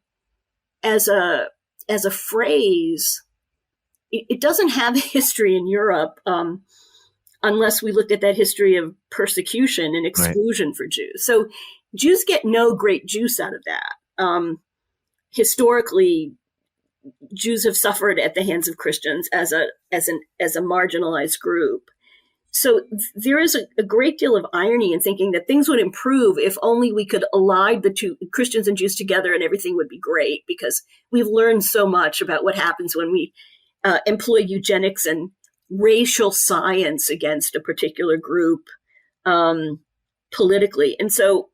as a phrase, it doesn't have a history in Europe. unless we looked at that history of persecution and exclusion for Jews. So Jews get no great juice out of that. Historically, Jews have suffered at the hands of Christians as a marginalized group. So there is a great deal of irony in thinking that things would improve if only we could align the two, Christians and Jews, together, and everything would be great, because we've learned so much about what happens when we employ eugenics and racial science against a particular group politically. And so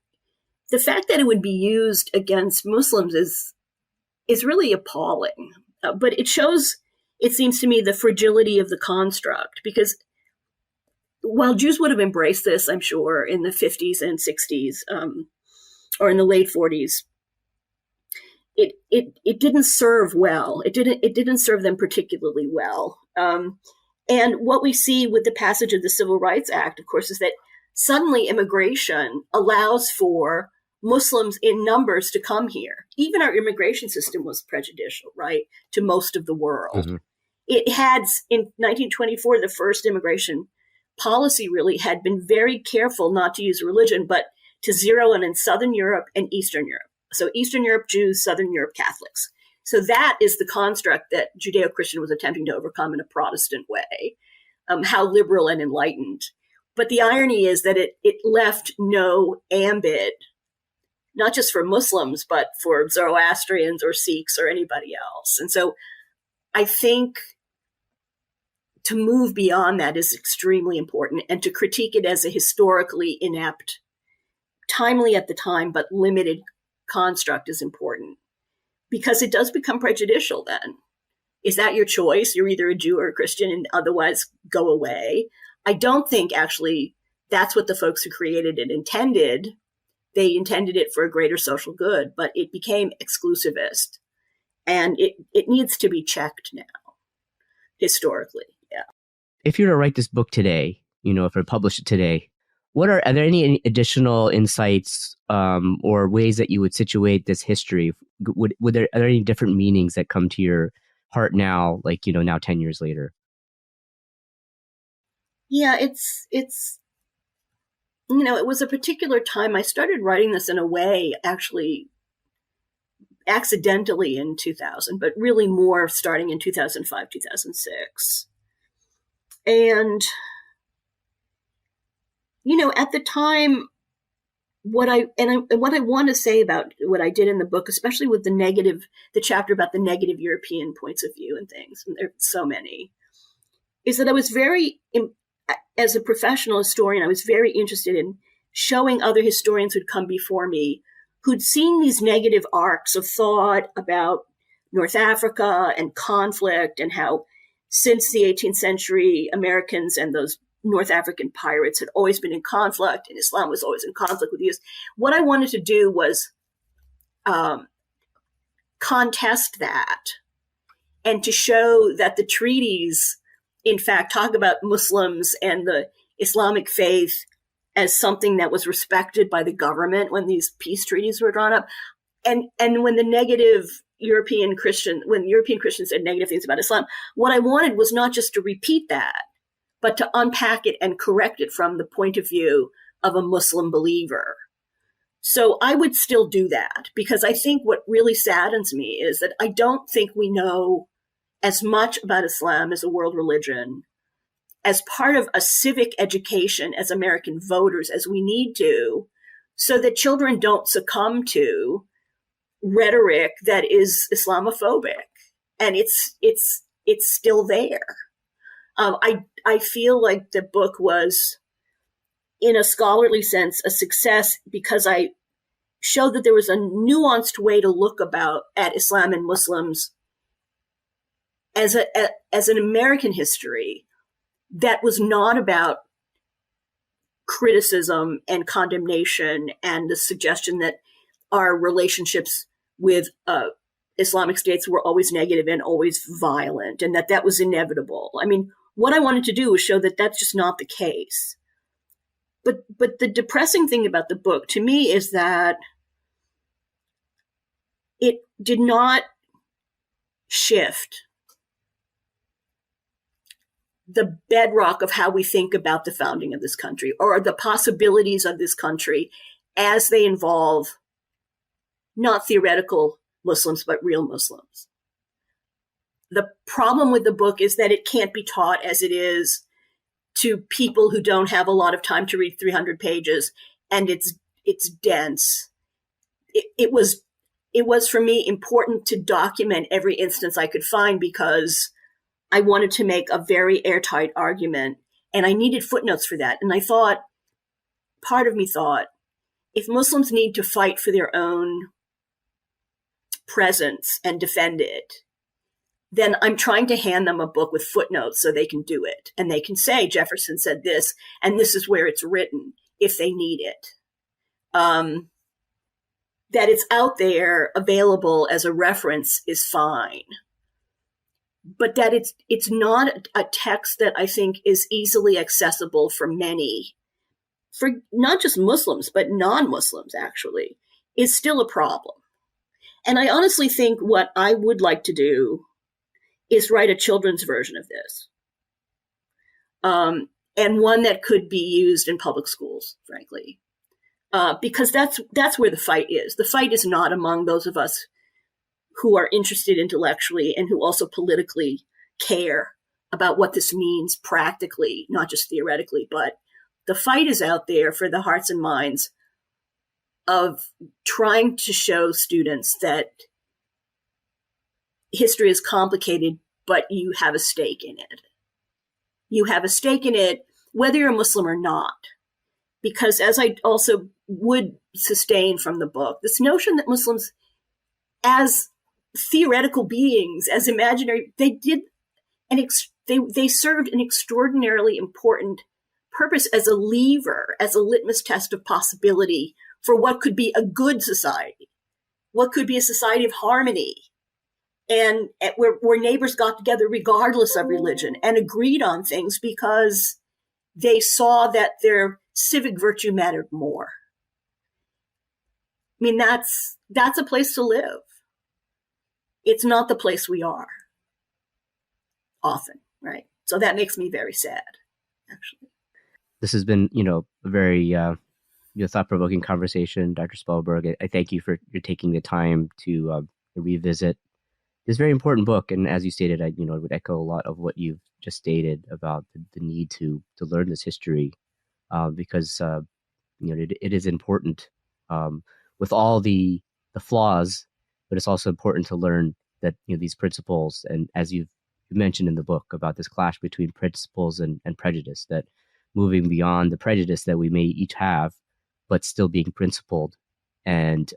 the fact that it would be used against Muslims is really appalling. But it shows, it seems to me, the fragility of the construct, because while Jews would have embraced this, I'm sure, in the 50s and 60s, or in the late 40s, it didn't serve well. It didn't serve them particularly well. And what we see with the passage of the Civil Rights Act, of course, is that suddenly immigration allows for Muslims in numbers to come here. Even our immigration system was prejudicial, right, to most of the world. Mm-hmm. It had, in 1924, the first immigration policy really had been very careful not to use religion, but to zero in Southern Europe and Eastern Europe. So Eastern Europe Jews, Southern Europe Catholics. So that is the construct that Judeo-Christian was attempting to overcome in a Protestant way. How liberal and enlightened. But the irony is that it left no ambit, not just for Muslims, but for Zoroastrians or Sikhs or anybody else. And so I think to move beyond that is extremely important, and to critique it as a historically inept, timely at the time, but limited construct is important, because it does become prejudicial then. Is that your choice? You're either a Jew or a Christian, and otherwise go away. I don't think actually that's what the folks who created it intended. They intended it for a greater social good, but it became exclusivist, and it needs to be checked now, historically. Yeah. If you were to write this book today, if you publish it today, are there any additional insights or ways that you would situate this history? Are there any different meanings that come to your heart now, now 10 years later? Yeah, it's it was a particular time. I started writing this in a way, actually, accidentally in 2000, but really more starting in 2005, 2006. And, at the time, what I want to say about what I did in the book, especially with the chapter about the negative European points of view and things, and there are so many, is that I was as a professional historian, I was very interested in showing other historians who'd come before me who'd seen these negative arcs of thought about North Africa and conflict, and how since the 18th century, Americans and those North African pirates had always been in conflict, and Islam was always in conflict with the US. What I wanted to do was contest that, and to show that the treaties, in fact, talk about Muslims and the Islamic faith as something that was respected by the government when these peace treaties were drawn up. And when European Christians said negative things about Islam, what I wanted was not just to repeat that, but to unpack it and correct it from the point of view of a Muslim believer. So I would still do that, because I think what really saddens me is that I don't think we know as much about Islam as a world religion, as part of a civic education as American voters, as we need to, so that children don't succumb to rhetoric that is Islamophobic. And it's still there. I feel like the book was, in a scholarly sense, a success, because I showed that there was a nuanced way to look at Islam and Muslims as an American history that was not about criticism and condemnation and the suggestion that our relationships with Islamic states were always negative and always violent, and that was inevitable. I mean, what I wanted to do was show that that's just not the case. But the depressing thing about the book to me is that it did not shift the bedrock of how we think about the founding of this country, or the possibilities of this country as they involve not theoretical Muslims, but real Muslims. The problem with the book is that it can't be taught as it is to people who don't have a lot of time to read 300 pages, and it's dense. It was for me important to document every instance I could find, because I wanted to make a very airtight argument, and I needed footnotes for that. And I thought, part of me thought, if Muslims need to fight for their own presence and defend it, then I'm trying to hand them a book with footnotes so they can do it. And they can say, Jefferson said this, and this is where it's written, if they need it. That it's out there available as a reference is fine. But that it's not a text that I think is easily accessible for many, for not just Muslims, but non-Muslims actually, is still a problem. And I honestly think what I would like to do is write a children's version of this. And one that could be used in public schools, frankly. Because that's where the fight is. The fight is not among those of us who are interested intellectually and who also politically care about what this means practically, not just theoretically, but the fight is out there for the hearts and minds of trying to show students that history is complicated, but you have a stake in it. You have a stake in it, whether you're a Muslim or not. Because as I also would sustain from the book, this notion that Muslims, as theoretical beings, as imaginary, they served an extraordinarily important purpose as a lever, as a litmus test of possibility for what could be a good society, what could be a society of harmony, and where neighbors got together regardless of religion and agreed on things because they saw that their civic virtue mattered more. I mean, that's a place to live. It's not the place we are often, right? So that makes me very sad, actually. This has been, a very thought-provoking conversation, Dr. Spellberg. I thank you for taking the time to revisit this very important book. And as you stated, I would echo a lot of what you've just stated about the need to learn this history, because it is important with all the flaws, but it's also important to learn that these principles, and as you've mentioned in the book about this clash between principles and prejudice, that moving beyond the prejudice that we may each have, but still being principled. And,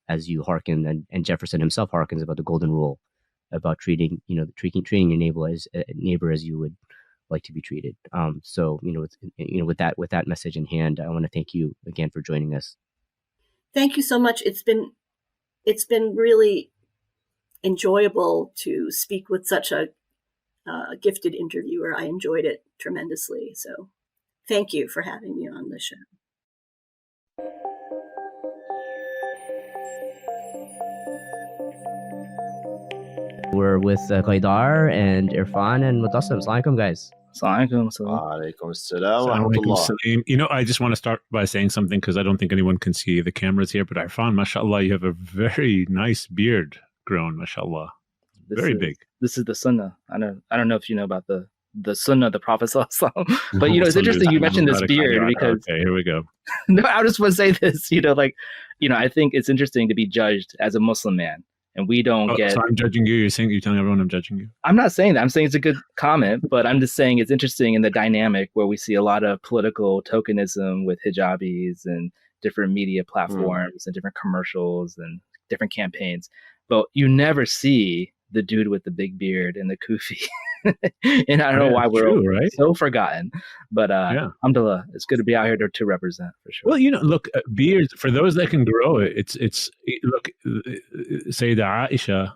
as you hearken, and Jefferson himself hearkens about the golden rule, about treating your neighbor as you would like to be treated. With that message in hand, I want to thank you again for joining us. Thank you so much. It's been really enjoyable to speak with such a gifted interviewer. I enjoyed it tremendously. So thank you for having me on the show. We're with Qaidar and Irfan and Mutassim. Assalamu alaikum, guys. Assalamu alaikum. I just want to start by saying something, because I don't think anyone can see the cameras here, but Irfan, mashallah, you have a very nice beard grown, mashallah. Very big. This is the sunnah. I don't know if you know about the sunnah of the Prophet ﷺ, but it's interesting you mentioned this beard, because okay, here we go. No, I just want to say this, I think it's interesting to be judged as a Muslim man. And we don't get. So I'm judging you. You're telling everyone I'm judging you. I'm not saying that. I'm saying it's a good comment, but I'm just saying it's interesting in the dynamic where we see a lot of political tokenism with hijabis and different media platforms and different commercials and different campaigns. But you never see the dude with the big beard and the kufi. And I don't know why we're so forgotten. But alhamdulillah, it's good to be out here to represent, for sure. Well, look, beards, for those that can grow it, look, Sayyidah Aisha,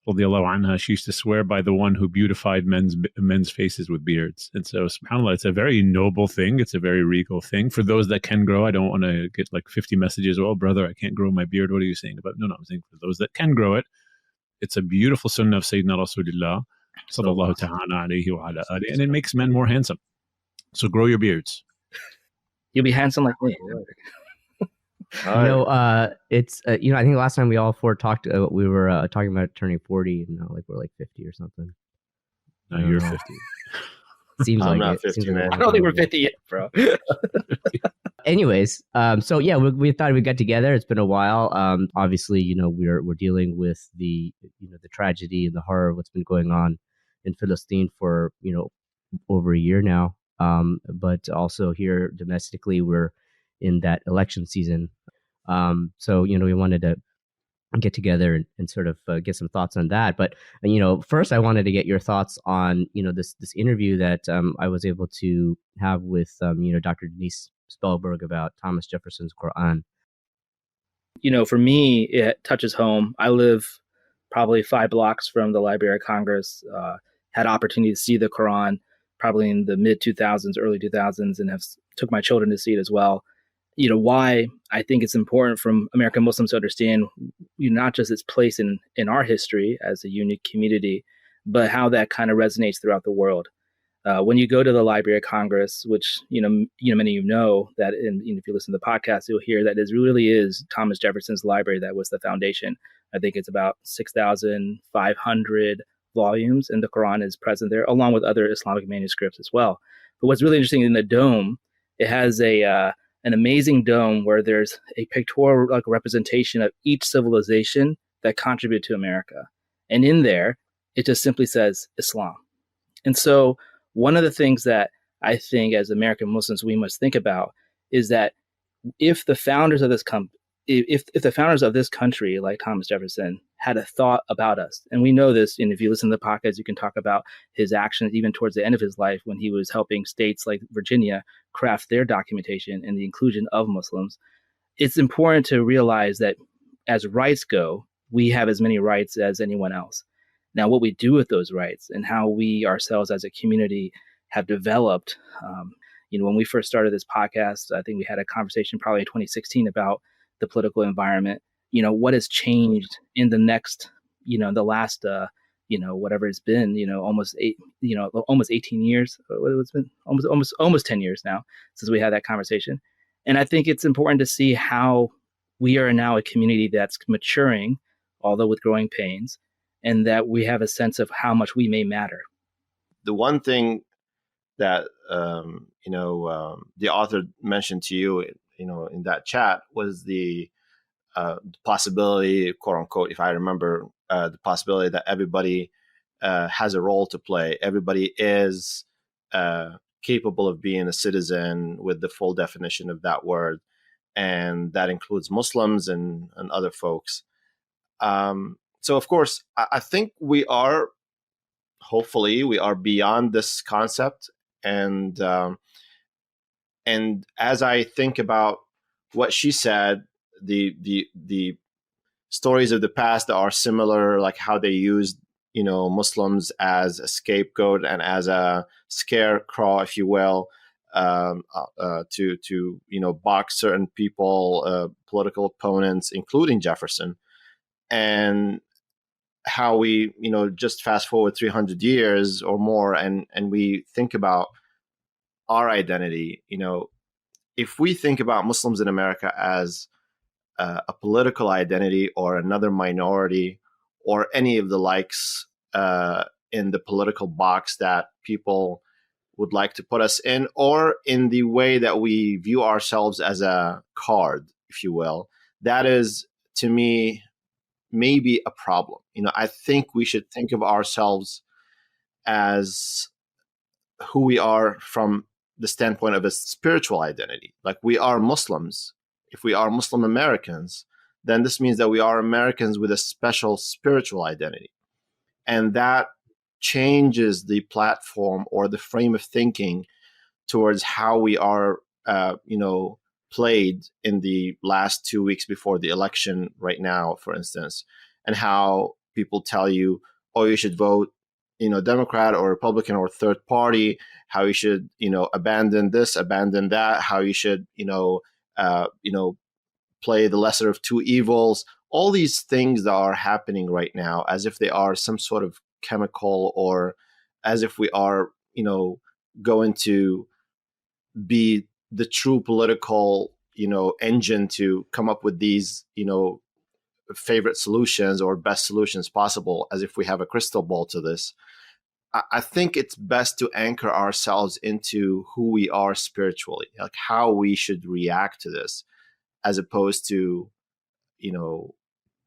radiallahu anha, she used to swear by the one who beautified men's faces with beards. And so, subhanAllah, it's a very noble thing. It's a very regal thing. For those that can grow, I don't want to get like 50 messages, oh, brother, I can't grow my beard. What are you saying about? No, I'm saying for those that can grow it, it's a beautiful sunnah of Sayyidina Rasulullah. Sallallahu ta'ala alayhi wa ala alihi. And it makes men more handsome. So grow your beards. You'll be handsome like me. It's I think last time we all four talked, we were talking about turning 40, and now like we're like 50 or something. No, you're 50. Seems I'm like not it. 50, Seems like man. I don't think we're 50 yet, bro. Anyways, so yeah, we thought we'd get together. It's been a while. Obviously, we're dealing with the tragedy and the horror of what's been going on in Palestine for over a year now. But also here domestically, we're in that election season. So we wanted to get together and sort of get some thoughts on that. But first I wanted to get your thoughts on this interview that I was able to have with Dr. Denise Spellberg about Thomas Jefferson's Qur'an. For me, it touches home. I live probably 5 blocks from the Library of Congress. Had opportunity to see the Quran probably in the mid 2000s, early 2000s, and have took my children to see it as well. Why I think it's important for American Muslims to understand not just its place in our history as a unique community, but how that kind of resonates throughout the world. When you go to the Library of Congress, which many of you know that, and if you listen to the podcast, you'll hear that it really is Thomas Jefferson's library that was the foundation. I think it's about 6,500 volumes, and the Quran is present there, along with other Islamic manuscripts as well. But what's really interesting in the dome, it has an amazing dome where there's a pictorial representation of each civilization that contributed to America. And in there, it just simply says Islam. And so one of the things that I think as American Muslims we must think about is that if the founders of this if the founders of this country, like Thomas Jefferson, had a thought about us, and we know this, and if you listen to the podcast, you can talk about his actions even towards the end of his life when he was helping states like Virginia craft their documentation and the inclusion of Muslims. It's important to realize that as rights go, we have as many rights as anyone else. Now, what we do with those rights and how we ourselves as a community have developed, when we first started this podcast, I think we had a conversation probably in 2016 about the political environment, what has changed in the next, the last, whatever it's been, almost 18 years, what it's been almost 10 years now since we had that conversation. And I think it's important to see how we are now a community that's maturing, although with growing pains, and that we have a sense of how much we may matter. The one thing that, the author mentioned to you, in that chat was the possibility, quote unquote, if I remember, the possibility that everybody has a role to play. Everybody is capable of being a citizen with the full definition of that word. And that includes Muslims and other folks. So, of course, I think hopefully we are beyond this concept. And as I think about what she said, the stories of the past that are similar, like how they used, Muslims as a scapegoat and as a scarecrow, if you will, to box certain people, political opponents, including Jefferson, and how we, just fast forward 300 years or more, and we think about our identity. If we think about Muslims in America as a political identity or another minority or any of the likes in the political box that people would like to put us in, or in the way that we view ourselves as a card, if you will, that is, to me, maybe a problem. I think we should think of ourselves as who we are from the standpoint of a spiritual identity. Like, we are Muslims. If we are Muslim Americans, then this means that we are Americans with a special spiritual identity. And that changes the platform or the frame of thinking towards how we are, played in the last 2 weeks before the election right now, for instance, and how people tell you, oh, you should vote, Democrat or Republican or third party, how you should, abandon this, abandon that, how you should, play the lesser of two evils, all these things that are happening right now as if they are some sort of chemical, or as if we are, going to be the true political, engine to come up with these, favorite solutions or best solutions possible, as if we have a crystal ball to this. I think it's best to anchor ourselves into who we are spiritually, like how we should react to this, as opposed to,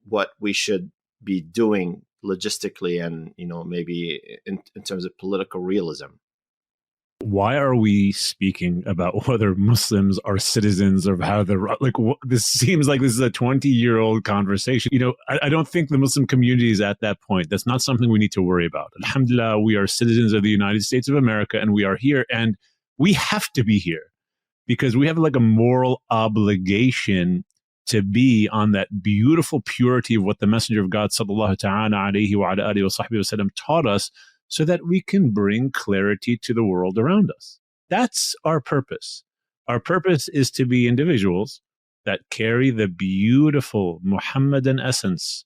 what we should be doing logistically and, maybe in terms of political realism. Why are we speaking about whether Muslims are citizens or how they're this seems like this is a 20-year-old conversation. I don't think the Muslim community is at that point. That's not something we need to worry about. Alhamdulillah, we are citizens of the United States of America, and we are here, and we have to be here because we have like a moral obligation to be on that beautiful purity of what the Messenger of God sallallahu ta'ala alayhi wa ala alihi wa sahbihi wa sallam taught us, so that we can bring clarity to the world around us. That's our purpose. Our purpose is to be individuals that carry the beautiful Muhammadan essence,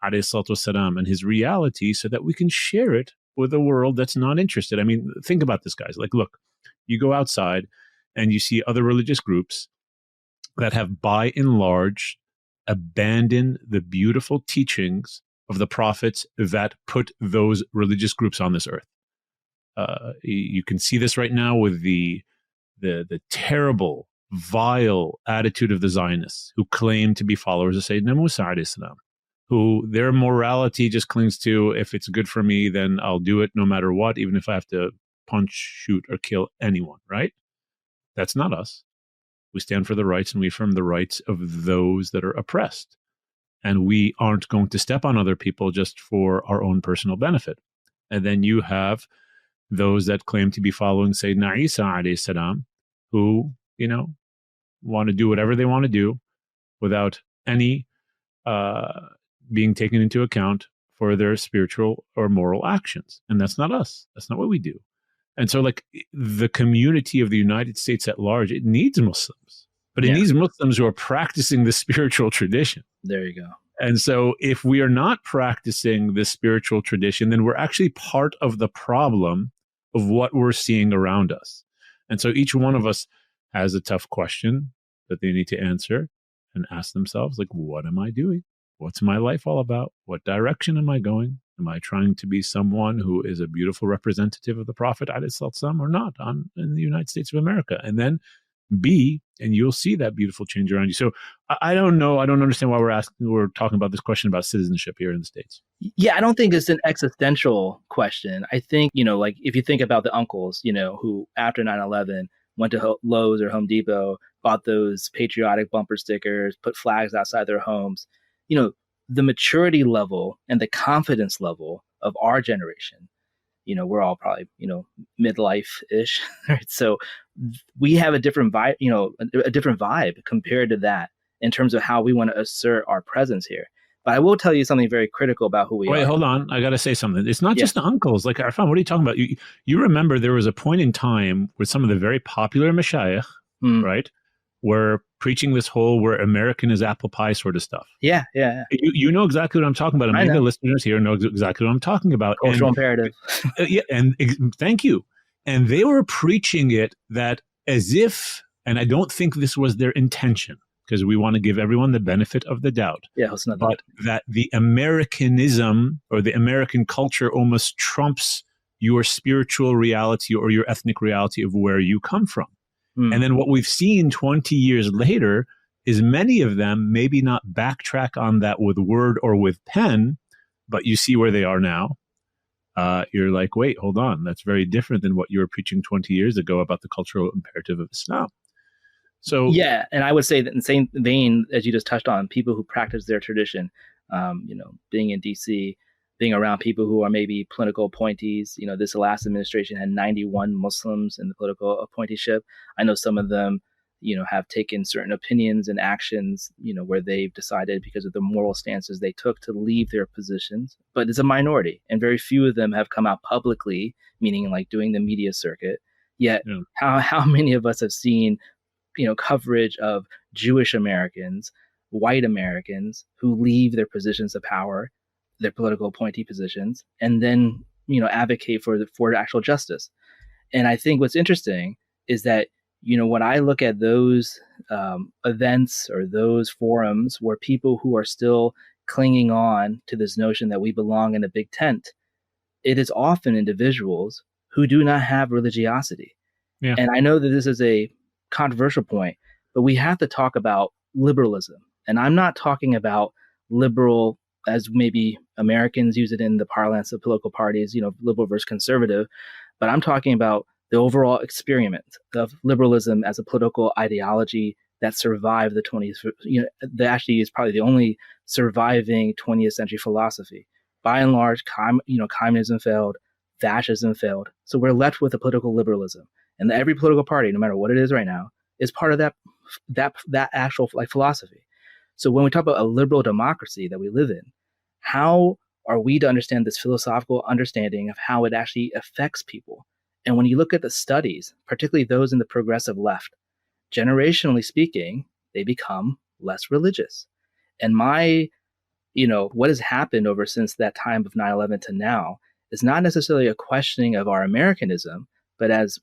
alayhi salatu wasalam, and his reality, so that we can share it with a world that's not interested. I mean, think about this, guys. Like, look, you go outside and you see other religious groups that have, by and large, abandoned the beautiful teachings of the prophets that put those religious groups on this earth. You can see this right now with the terrible, vile attitude of the Zionists, who claim to be followers of Sayyidina Musa alayhi salam, who their morality just clings to, if it's good for me, then I'll do it no matter what, even if I have to punch, shoot, or kill anyone, right? That's not us. We stand for the rights, and we affirm the rights of those that are oppressed. And we aren't going to step on other people just for our own personal benefit. And then you have those that claim to be following Sayyidina Isa alayhi salam, who, want to do whatever they want to do without any being taken into account for their spiritual or moral actions. And that's not us. That's not what we do. And so, like, the community of the United States at large, it needs Muslims, but it needs Muslims who are practicing the spiritual tradition. There you go. And so if we are not practicing this spiritual tradition, then we're actually part of the problem of what we're seeing around us. And so each one of us has a tough question that they need to answer and ask themselves, like, what am I doing? What's my life all about? What direction am I going? Am I trying to be someone who is a beautiful representative of the Prophet ﷺ or not in the United States of America? And then be, and you'll see that beautiful change around you. So I don't know. I don't understand why we're talking about this question about citizenship here in the States. Yeah, I don't think it's an existential question. I think, like if you think about the uncles, who after 9/11 went to Lowe's or Home Depot, bought those patriotic bumper stickers, put flags outside their homes, the maturity level and the confidence level of our generation, we're all probably, midlife-ish. Right? So we have a different vibe, a different vibe compared to that in terms of how we want to assert our presence here. But I will tell you something very critical about who we are. Wait, hold on. I got to say something. It's not just the uncles. Like, Arfan, what are you talking about? You remember there was a point in time where some of the very popular mashayikh, right, were preaching this whole where American is apple pie sort of stuff. Yeah. You know exactly what I'm talking about. Many of the listeners here know exactly what I'm talking about. Cultural imperative. Thank you. And they were preaching it that as if, and I don't think this was their intention, because we want to give everyone the benefit of the doubt. Yeah, it's not but that the Americanism or the American culture almost trumps your spiritual reality or your ethnic reality of where you come from. And then what we've seen 20 years later is many of them maybe not backtrack on that with word or with pen, but you see where they are now. You're like, wait, hold on. That's very different than what you were preaching 20 years ago about the cultural imperative of Islam. So yeah, and I would say that in the same vein as you just touched on, people who practice their tradition, being in DC, being around people who are maybe political appointees. This last administration had 91 Muslims in the political appointeeship. I know some of them, have taken certain opinions and actions, where they've decided because of the moral stances they took to leave their positions. But it's a minority, and very few of them have come out publicly, meaning like doing the media circuit. Yet, how many of us have seen, coverage of Jewish Americans, white Americans who leave their positions of power their political appointee positions, and then, advocate for actual justice. And I think what's interesting is that, when I look at those events or those forums where people who are still clinging on to this notion that we belong in a big tent, it is often individuals who do not have religiosity. Yeah. And I know that this is a controversial point, but we have to talk about liberalism. And I'm not talking about liberal as maybe Americans use it in the parlance of political parties, liberal versus conservative, but I'm talking about the overall experiment of liberalism as a political ideology that survived the 20th, that actually is probably the only surviving 20th century philosophy. By and large, communism failed, fascism failed. So we're left with a political liberalism. And every political party, no matter what it is right now, is part of that actual philosophy. So when we talk about a liberal democracy that we live in, how are we to understand this philosophical understanding of how it actually affects people? And when you look at the studies, particularly those in the progressive left, generationally speaking, they become less religious. And what has happened over since that time of 9/11 to now is not necessarily a questioning of our Americanism, but as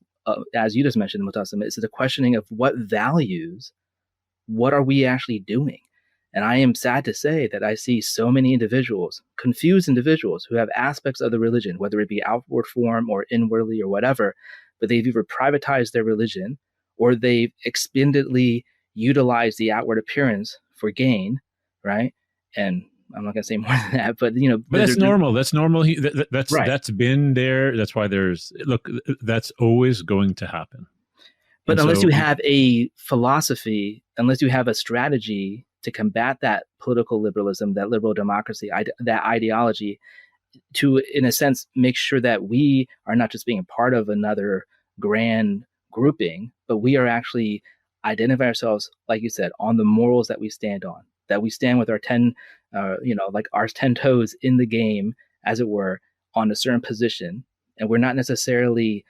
you just mentioned, Mutassim, it's a questioning of what values, what are we actually doing? And I am sad to say that I see so many individuals, confused individuals who have aspects of the religion, whether it be outward form or inwardly or whatever, but they've either privatized their religion or they've expendedly utilized the outward appearance for gain, right? And I'm not going to say more than that, but but that's normal. That's normal. That's right. That's been there. That's why that's always going to happen. But unless you have a philosophy, unless you have a strategy to combat that political liberalism, that liberal democracy, that ideology, to, in a sense, make sure that we are not just being a part of another grand grouping, but we are actually identifying ourselves, like you said, on the morals that we stand on, that we stand with our 10, our 10 toes in the game, as it were, on a certain position. And we're not necessarily,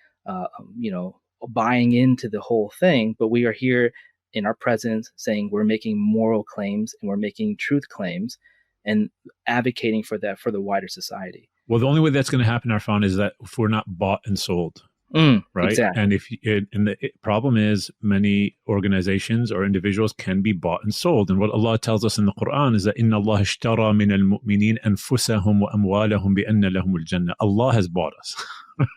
buying into the whole thing, but we are here in our presence saying we're making moral claims and we're making truth claims and advocating for that for the wider society. Well, the only way that's going to happen, Arfan, is that if we're not bought and sold, right? Exactly. And the problem is many organizations or individuals can be bought and sold. And what Allah tells us in the Qur'an is that Inna Allah ishtara min al-mu'minin anfusahum wa amwalahum bi anna lahum al-jannah. Allah has bought us,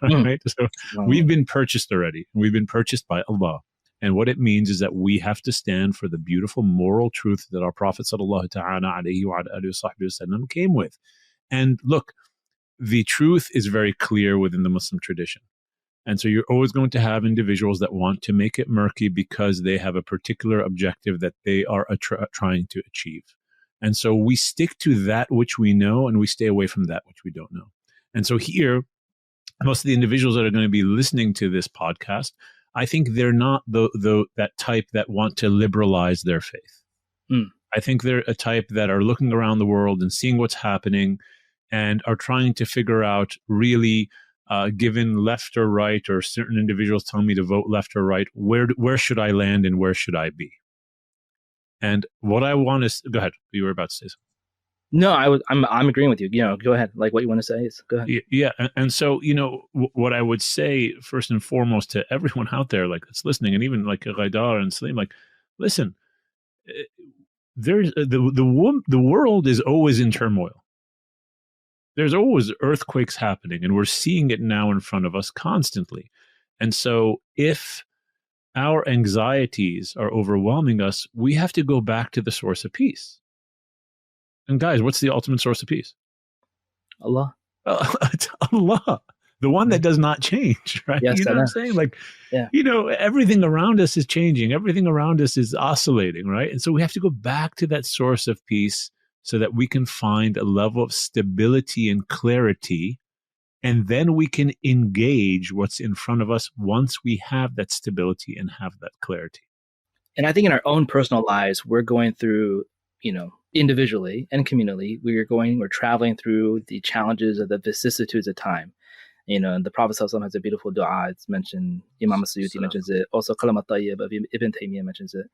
right? So we've been purchased already. We've been purchased by Allah. And what it means is that we have to stand for the beautiful moral truth that our Prophet sallallahu ta'ala alayhi wa sallam came with. And look, the truth is very clear within the Muslim tradition. And so you're always going to have individuals that want to make it murky because they have a particular objective that they are trying to achieve. And so we stick to that which we know and we stay away from that which we don't know. And so here, most of the individuals that are going to be listening to this podcast, I think they're not that type that want to liberalize their faith. I think they're a type that are looking around the world and seeing what's happening and are trying to figure out really, given left or right, or certain individuals tell me to vote left or right, where should I land and where should I be? And what I want is, go ahead. You were about to say something. No, I'm agreeing with you. Go ahead. Like what you want to say is go ahead. Yeah. And so, what I would say first and foremost to everyone out there, like that's listening, and even like Ghaidar and Salim, like, listen, there's the world is always in turmoil. There's always earthquakes happening, and we're seeing it now in front of us constantly. And so if our anxieties are overwhelming us, we have to go back to the source of peace. And guys, what's the ultimate source of peace? Allah. It's Allah, the one that does not change, right? Yes, you know what I'm saying? Like, yeah. Everything around us is changing. Everything around us is oscillating, right? And so we have to go back to that source of peace so that we can find a level of stability and clarity, and then we can engage what's in front of us once we have that stability and have that clarity. And I think in our own personal lives, we're going through, individually and communally, we're traveling through the challenges of the vicissitudes of time. And the Prophet ﷺ has a beautiful dua. It's mentioned. Imam Suyuti mentions it. Also, Kalam al-Tayyib of Ibn Taymiyyah mentions it.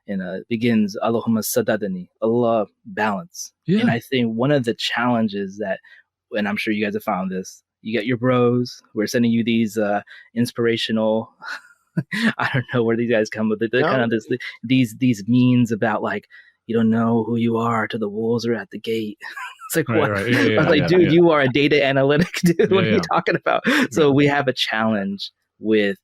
It begins, Allahumma sadadani, Allah balance. Yeah. And I think one of the challenges that, and I'm sure you guys have found this, you get your bros, we're sending you these inspirational, I don't know where these guys come with it. They're kind of these means about like, you don't know who you are till the wolves are at the gate. It's like, what? Right. Yeah, I was like, dude, you are a data analytic, dude. What are you talking about? So we have a challenge with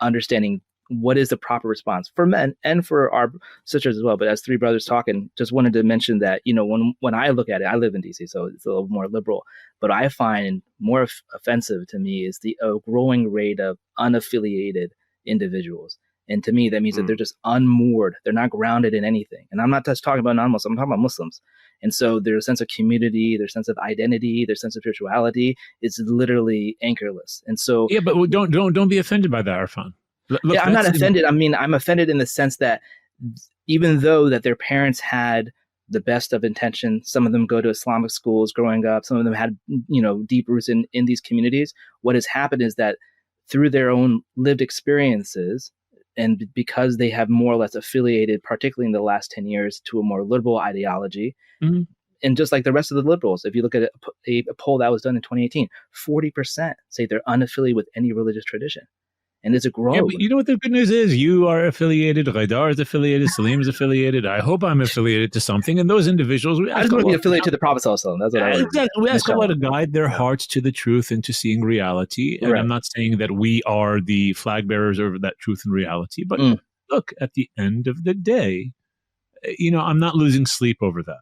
understanding what is the proper response for men and for our sisters as well. But as three brothers talking, just wanted to mention that, when I look at it, I live in DC, so it's a little more liberal, but I find more offensive to me is the growing rate of unaffiliated individuals. And to me, that means that they're just unmoored. They're not grounded in anything. And I'm not just talking about non-Muslims. I'm talking about Muslims. And so their sense of community, their sense of identity, their sense of spirituality is literally anchorless. And so, yeah, but don't be offended by that, Arfan. Look, I'm not offended. I mean, I'm offended in the sense that even though that their parents had the best of intention, some of them go to Islamic schools growing up, some of them had, deep roots in these communities. What has happened is that through their own lived experiences, and because they have more or less affiliated, particularly in the last 10 years, to a more liberal ideology, and just like the rest of the liberals, if you look at a poll that was done in 2018, 40% say they're unaffiliated with any religious tradition. And it's a growth. Yeah, but you know what the good news is? You are affiliated. Ghaidar is affiliated. Salim is affiliated. I hope I'm affiliated to something. And those individuals, I just want to be affiliated to the Prophet ﷺ. That's what I want. Exactly. We ask Allah to guide their hearts to the truth and to seeing reality. And I'm not saying that we are the flag bearers of that truth and reality. But look, at the end of the day, I'm not losing sleep over that.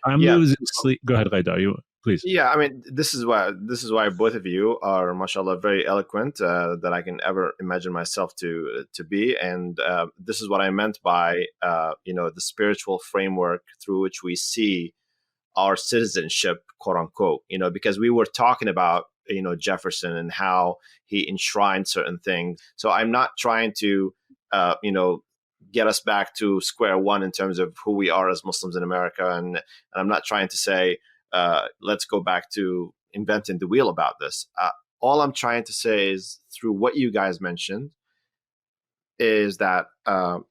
I'm losing sleep. Go ahead, Ghaidar. Please. Yeah, I mean, this is why both of you are, mashallah, very eloquent that I can ever imagine myself to be, and this is what I meant by the spiritual framework through which we see our citizenship, quote unquote. Because we were talking about Jefferson and how he enshrined certain things. So I'm not trying to get us back to square one in terms of who we are as Muslims in America, and I'm not trying to say, let's go back to inventing the wheel about this. All I'm trying to say is, through what you guys mentioned, is that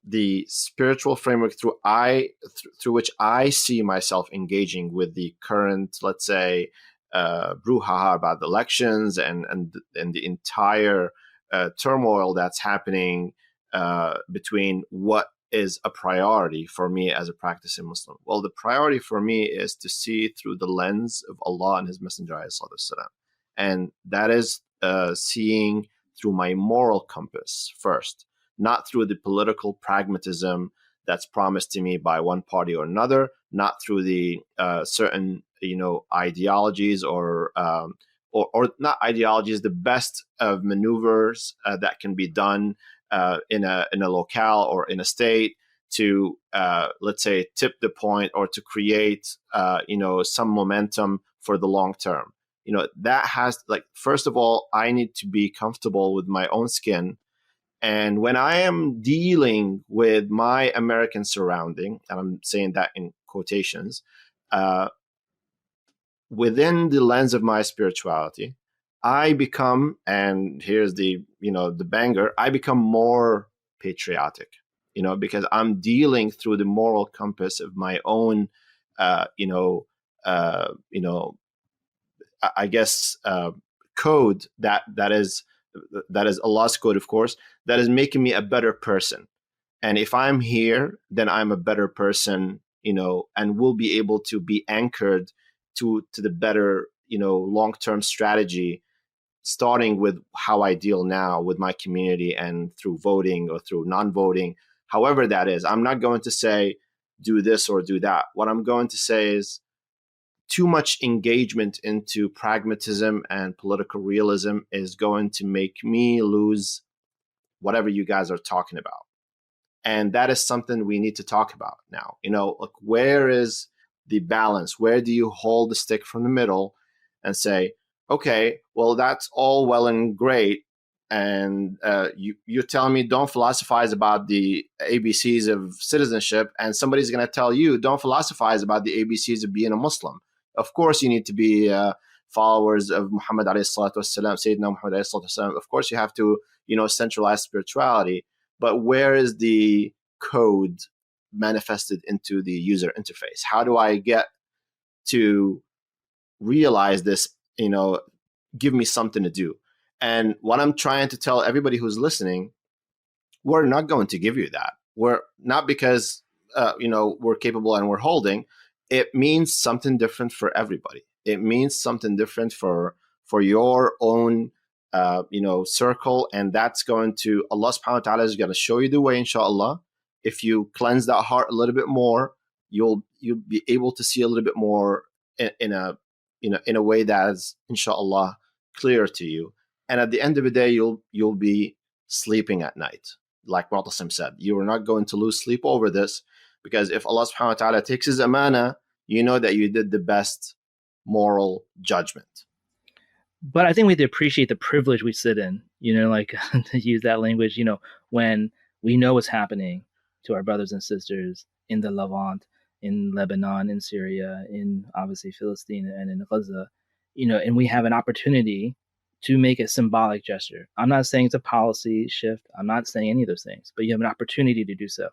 the spiritual framework through which I see myself engaging with the current, let's say, brouhaha about the elections and the entire turmoil that's happening between what is a priority for me as a practicing Muslim. Well, the priority for me is to see through the lens of Allah and His Messenger, and that is seeing through my moral compass first, not through the political pragmatism that's promised to me by one party or another, not through the certain ideologies or not ideologies, the best of maneuvers that can be done in a locale or in a state to let's say tip the point or to create some momentum for the long term. That has, like, first of all, I need to be comfortable with my own skin, and when I am dealing with my American surrounding, and I'm saying that in quotations, within the lens of my spirituality, I become, and here's the banger, I become more patriotic, because I'm dealing through the moral compass of my own, I guess, code that is Allah's code, of course, that is making me a better person. And if I'm here, then I'm a better person, and will be able to be anchored to the better, long-term strategy, starting with how I deal now with my community and through voting or through non-voting, however that is. I'm not going to say do this or do that. What I'm going to say is, too much engagement into pragmatism and political realism is going to make me lose whatever you guys are talking about. And that is something we need to talk about now. Like, where is the balance? Where do you hold the stick from the middle and say, okay, well, that's all well and great, and you're telling me don't philosophize about the ABCs of citizenship, and somebody's going to tell you don't philosophize about the ABCs of being a Muslim. Of course, you need to be followers of Muhammad alayhi salatu wasalam, Sayyidina Muhammad alayhi salatu wasalam, of course you have to, centralize spirituality. But where is the code manifested into the user interface? How do I get to realize this? Give me something to do. And what I'm trying to tell everybody who's listening, we're not going to give you that. We're not because we're capable and we're holding. It means something different for everybody. It means something different for your own circle, and that's going to, Allah subhanahu wa ta'ala is going to show you the way, inshallah. If you cleanse that heart a little bit more, you'll be able to see a little bit more in a way that is, inshallah, clear to you. And at the end of the day, you'll be sleeping at night. Like Mu'tasim said, you are not going to lose sleep over this, because if Allah subhanahu wa ta'ala takes his amana, you know that you did the best moral judgment. But I think we have to appreciate the privilege we sit in, to use that language, when we know what's happening to our brothers and sisters in the Levant, in Lebanon, in Syria, in obviously Philistine and in Gaza, and we have an opportunity to make a symbolic gesture. I'm not saying it's a policy shift. I'm not saying any of those things, but you have an opportunity to do so.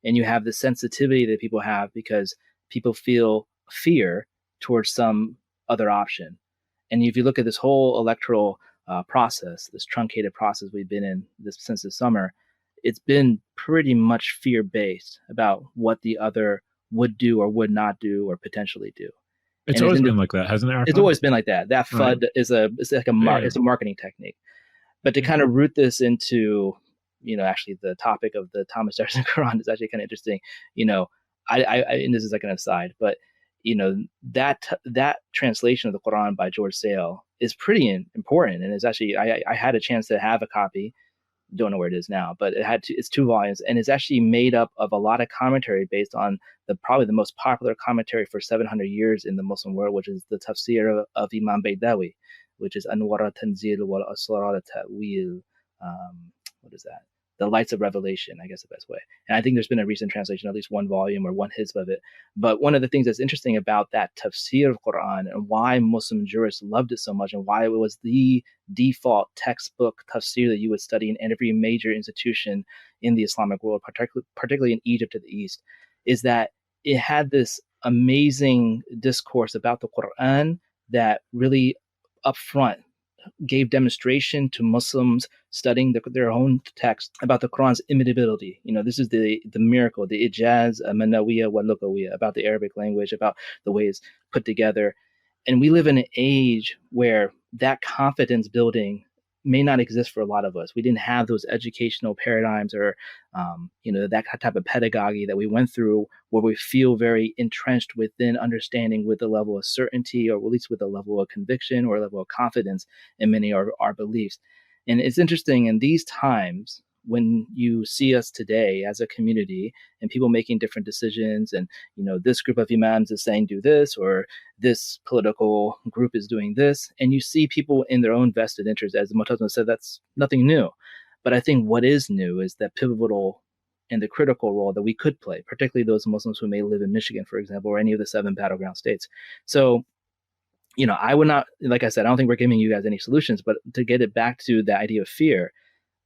And you have the sensitivity that people have because people feel fear towards some other option. And if you look at this whole electoral process, this truncated process we've been in since the summer, it's been pretty much fear-based about what the other would do or would not do or potentially do. It's always been like that, hasn't it? It's always been like that. That FUD is it's like a marketing technique. But to kind of root this into, actually the topic of the Thomas Jefferson Quran is actually kind of interesting. I and this is like an aside, but that translation of the Quran by George Sale is pretty important, and it's actually I had a chance to have a copy. Don't know where it is now, but it's 2 volumes, and it's actually made up of a lot of commentary based on probably the most popular commentary for 700 years in the Muslim world, which is the tafsir of Imam Baydawi, which is Anwar Tanzil wal Asrar Ta'wil. What is that? The Lights of Revelation, I guess the best way. And I think there's been a recent translation, at least 1 volume or 1 hizb of it. But one of the things that's interesting about that tafsir of Quran and why Muslim jurists loved it so much and why it was the default textbook tafsir that you would study in every major institution in the Islamic world, particularly in Egypt to the east, is that it had this amazing discourse about the Quran that really upfront gave demonstration to Muslims studying their own text about the Quran's imitability. This is the miracle, the ijaz, manawiyya wa lugawiyya, about the Arabic language, about the way it's put together. And we live in an age where that confidence building may not exist for a lot of us. We didn't have those educational paradigms or, that type of pedagogy that we went through where we feel very entrenched within understanding with a level of certainty, or at least with a level of conviction or a level of confidence in many of our beliefs. And it's interesting in these times when you see us today as a community and people making different decisions, and this group of imams is saying do this, or this political group is doing this, and you see people in their own vested interest, as the Mu'tazila said, that's nothing new. But I think what is new is that pivotal and the critical role that we could play, particularly those Muslims who may live in Michigan, for example, or any of the 7 battleground states. So I would not, like I said, I don't think we're giving you guys any solutions, but to get it back to the idea of fear,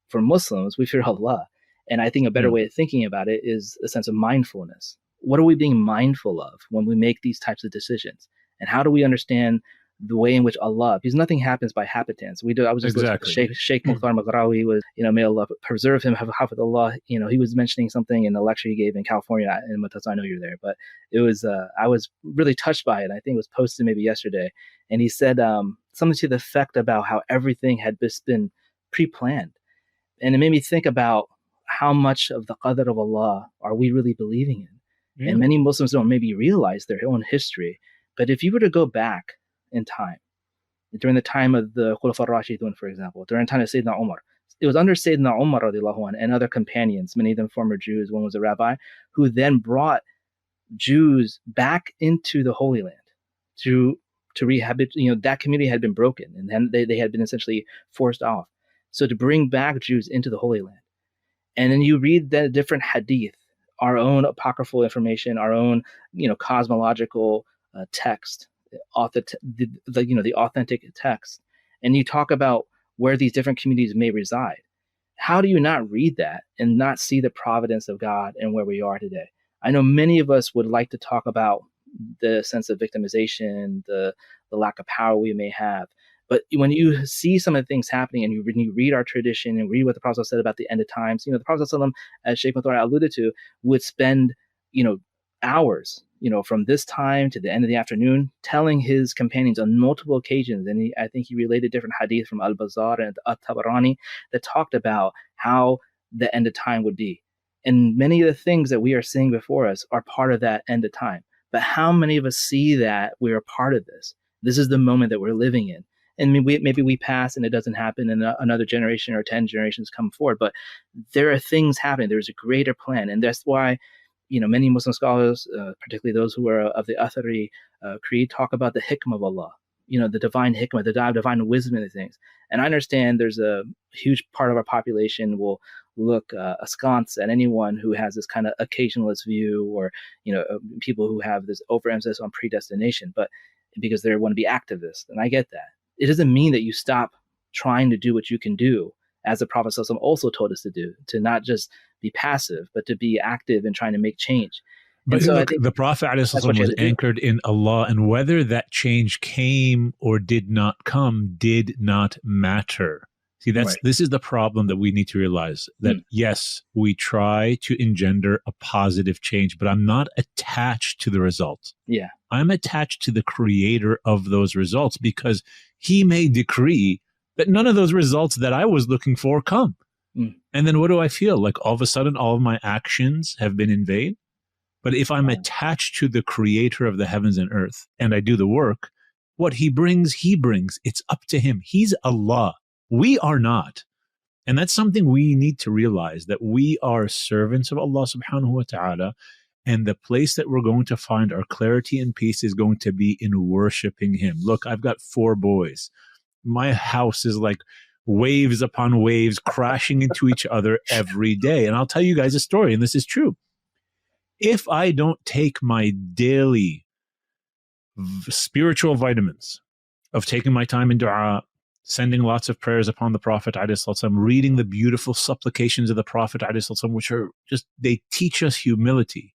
for Muslims, we fear Allah. And I think a better way of thinking about it is a sense of mindfulness. What are we being mindful of when we make these types of decisions? And how do we understand the way in which Allah, because nothing happens by happenstance. I was just listening to Sheikh Mukhtar Maghrawi, may Allah preserve him, hafidhullah. He was mentioning something in the lecture he gave in California, and Matas, I know you're there, but it was, I was really touched by it. I think it was posted maybe yesterday. And he said something to the effect about how everything had been pre-planned. And it made me think about how much of the qadr of Allah are we really believing in? Yeah. And many Muslims don't maybe realize their own history. But if you were to go back in time, during the time of the Khulafa Rashidun, for example, during the time of Sayyidina Omar, it was under Sayyidina Omar radiallahu anhu and other companions, many of them former Jews, one was a rabbi, who then brought Jews back into the Holy Land to rehabilitate. That community had been broken, and then they had been essentially forced off. So to bring back Jews into the Holy Land. And then you read the different hadith, our own apocryphal information, our own, cosmological text the authentic text, and you talk about where these different communities may reside. How do you not read that and not see the providence of God and where we are today? I know many of us would like to talk about the sense of victimization, the lack of power we may have. But when you see some of the things happening and when you read our tradition and read what the Prophet said about the end of times, the Prophet, as Sheikh Mathur alluded to, would spend, hours, from this time to the end of the afternoon, telling his companions on multiple occasions. And I think he related different hadith from Al-Bazar and At-Tabarani that talked about how the end of time would be. And many of the things that we are seeing before us are part of that end of time. But how many of us see that we're a part of this? This is the moment that we're living in. And maybe we pass and it doesn't happen and another generation or 10 generations come forward. But there are things happening. There's a greater plan. And that's why, many Muslim scholars, particularly those who are of the Athari creed, talk about the hikmah of Allah, the divine hikmah, the divine wisdom in these things. And I understand there's a huge part of our population will look askance at anyone who has this kind of occasionalist view or, people who have this overemphasis on predestination, but because they want to be activists. And I get that. It doesn't mean that you stop trying to do what you can do, as the Prophet ﷺ also told us to do, to not just be passive, but to be active and trying to make change. But so look, the Prophet ﷺ was anchored in Allah, and whether that change came or did not come did not matter. See, this is the problem that we need to realize, that yes, we try to engender a positive change, but I'm not attached to the result. Yeah. I'm attached to the creator of those results, because he may decree that none of those results that I was looking for come. And then what do I feel? Like all of a sudden, all of my actions have been in vain? But if I'm attached to the creator of the heavens and earth and I do the work, what he brings, it's up to him. He's Allah. We are not. And that's something we need to realize, that we are servants of Allah subhanahu wa ta'ala. And the place that we're going to find our clarity and peace is going to be in worshiping him. Look, I've got 4 boys. My house is like waves upon waves crashing into each other every day. And I'll tell you guys a story, and this is true. If I don't take my daily spiritual vitamins of taking my time in dua, sending lots of prayers upon the Prophet ﷺ, reading the beautiful supplications of the Prophet ﷺ, which are just, they teach us humility.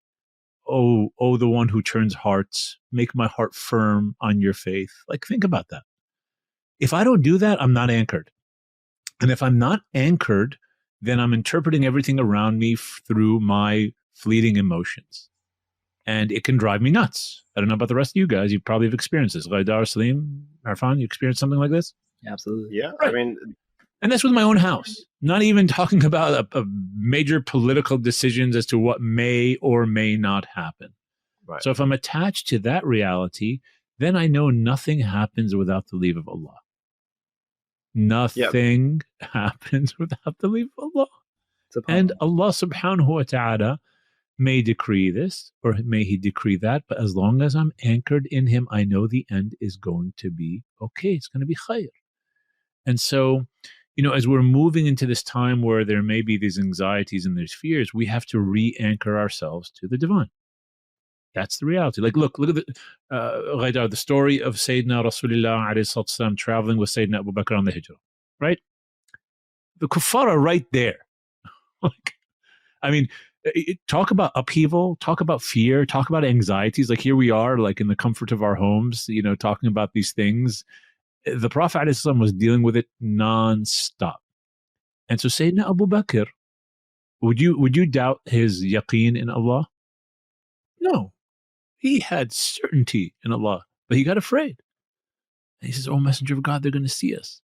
Oh, the one who turns hearts, make my heart firm on your faith. Like, think about that. If I don't do that, I'm not anchored. And if I'm not anchored, then I'm interpreting everything around me through my fleeting emotions. And it can drive me nuts. I don't know about the rest of you guys. You probably have experienced this. Ghaidar, Salim, Arfan, you experienced something like this? Absolutely. Yeah, right. I mean... And that's with my own house. Not even talking about a major political decisions as to what may or may not happen. Right. So if I'm attached to that reality, then I know nothing happens without the leave of Allah. Nothing happens without the leave of Allah. And Allah subhanahu wa ta'ala may decree this, or may he decree that, but as long as I'm anchored in him, I know the end is going to be okay. It's going to be khair. And so, as we're moving into this time where there may be these anxieties and there's fears, we have to re-anchor ourselves to the divine. That's the reality. Like, look at the story of Sayyidina Rasulullah alayhi salam traveling with Sayyidina Abu Bakr on the Hijrah, right? The kuffar are right there. Talk about upheaval, talk about fear, talk about anxieties. Like, here we are, like in the comfort of our homes, talking about these things. The Prophet ﷺ was dealing with it non-stop. And so Sayyidina Abu Bakr, would you doubt his yaqeen in Allah? No. He had certainty in Allah, but he got afraid. And he says, "Oh, Messenger of God, they're going to see us."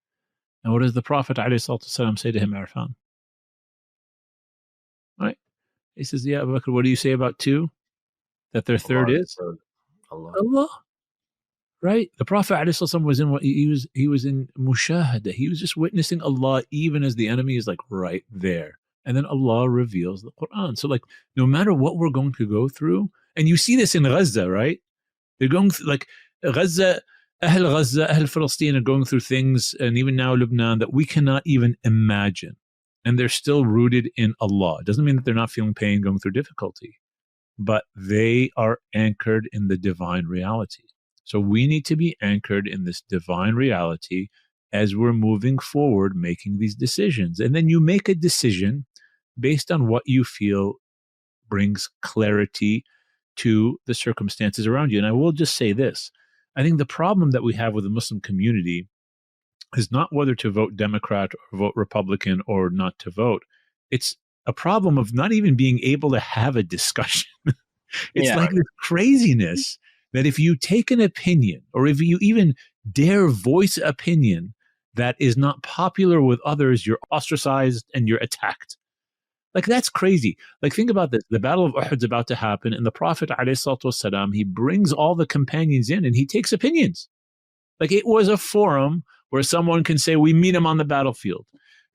And what does the Prophet ﷺ say to him, Arfan? Right? He says, "Yeah, Abu Bakr, what do you say about 2? That their third is Allah." Right? The Prophet ﷺ was in he was in mushahada. He was just witnessing Allah even as the enemy is like right there. And then Allah reveals the Qur'an. So like, no matter what we're going to go through, and you see this in Gaza, right? They're going through, like, Gaza, Ahl Palestine are going through things, and even now Lebanon, that we cannot even imagine. And they're still rooted in Allah. It doesn't mean that they're not feeling pain, going through difficulty, but they are anchored in the divine reality. So we need to be anchored in this divine reality as we're moving forward, making these decisions. And then you make a decision based on what you feel brings clarity to the circumstances around you. And I will just say this. I think the problem that we have with the Muslim community is not whether to vote Democrat or vote Republican or not to vote. It's a problem of not even being able to have a discussion. It's like this craziness that if you take an opinion or if you even dare voice opinion that is not popular with others, you're ostracized and you're attacked. Like, that's crazy. Like, think about this. The Battle of Uhud is about to happen, and the Prophet, ﷺ, he brings all the companions in and he takes opinions. Like, it was a forum where someone can say, we meet him on the battlefield.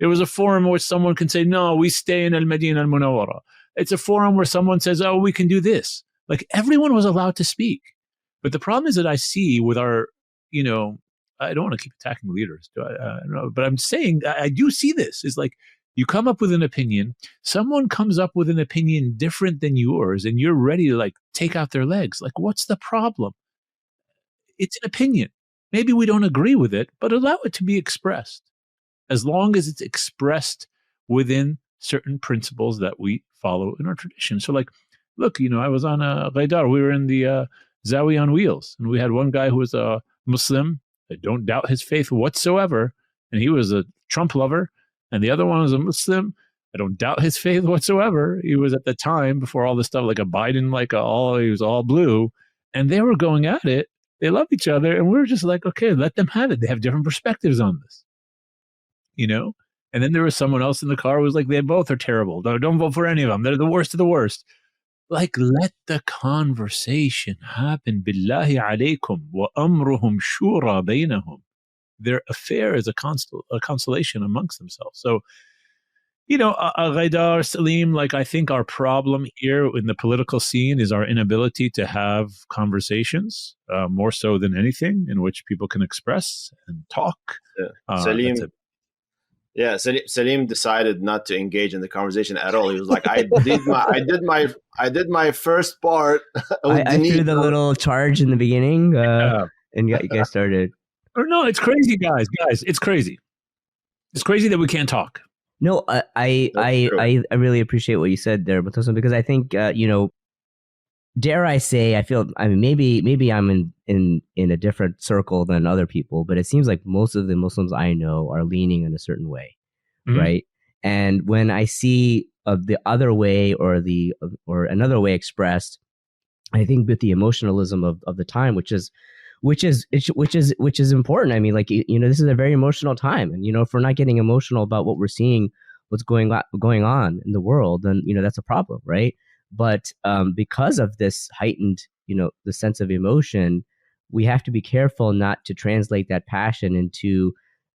It was a forum where someone can say, no, we stay in Al-Madina al-Munawwara. It's a forum where someone says, oh, we can do this. Like, everyone was allowed to speak. But the problem is that I see with our, I don't want to keep attacking leaders, I don't know, but I'm saying I do see this. It's like, you come up with an opinion, someone comes up with an opinion different than yours, and you're ready to take out their legs. Like, what's the problem? It's an opinion. Maybe we don't agree with it, but allow it to be expressed. As long as it's expressed within certain principles that we follow in our tradition. So look, I was on a Ghaidar. We were in the Zawi on Wheels, and we had one guy who was a Muslim. I don't doubt his faith whatsoever, and he was a Trump lover. And the other one was a Muslim. I don't doubt his faith whatsoever. He was at the time, before all this stuff, like a Biden, he was all blue. And they were going at it. They love each other. And we were just like, okay, let them have it. They have different perspectives on this, And then there was someone else in the car who was like, they both are terrible. No, don't vote for any of them. They're the worst of the worst. Like, let the conversation happen. Billahi alaykum wa amruhum shura baynahum. Their affair is a consolation amongst themselves. So, Ghaidar, Salim, I think our problem here in the political scene is our inability to have conversations, more so than anything, in which people can express and talk. Salim decided not to engage in the conversation at all. He was like, I did my first part. I threw the little charge in the beginning, and you guys started. Or no, it's crazy, guys. It's crazy. It's crazy that we can't talk. No, I really appreciate what you said there, because I think dare I say, maybe I'm in a different circle than other people, but it seems like most of the Muslims I know are leaning in a certain way, right? And when I see the other way or another way expressed, I think with the emotionalism of the time, which is important. I mean, this is a very emotional time, and if we're not getting emotional about what we're seeing, what's going on in the world, then that's a problem, right? But because of this heightened, the sense of emotion, we have to be careful not to translate that passion into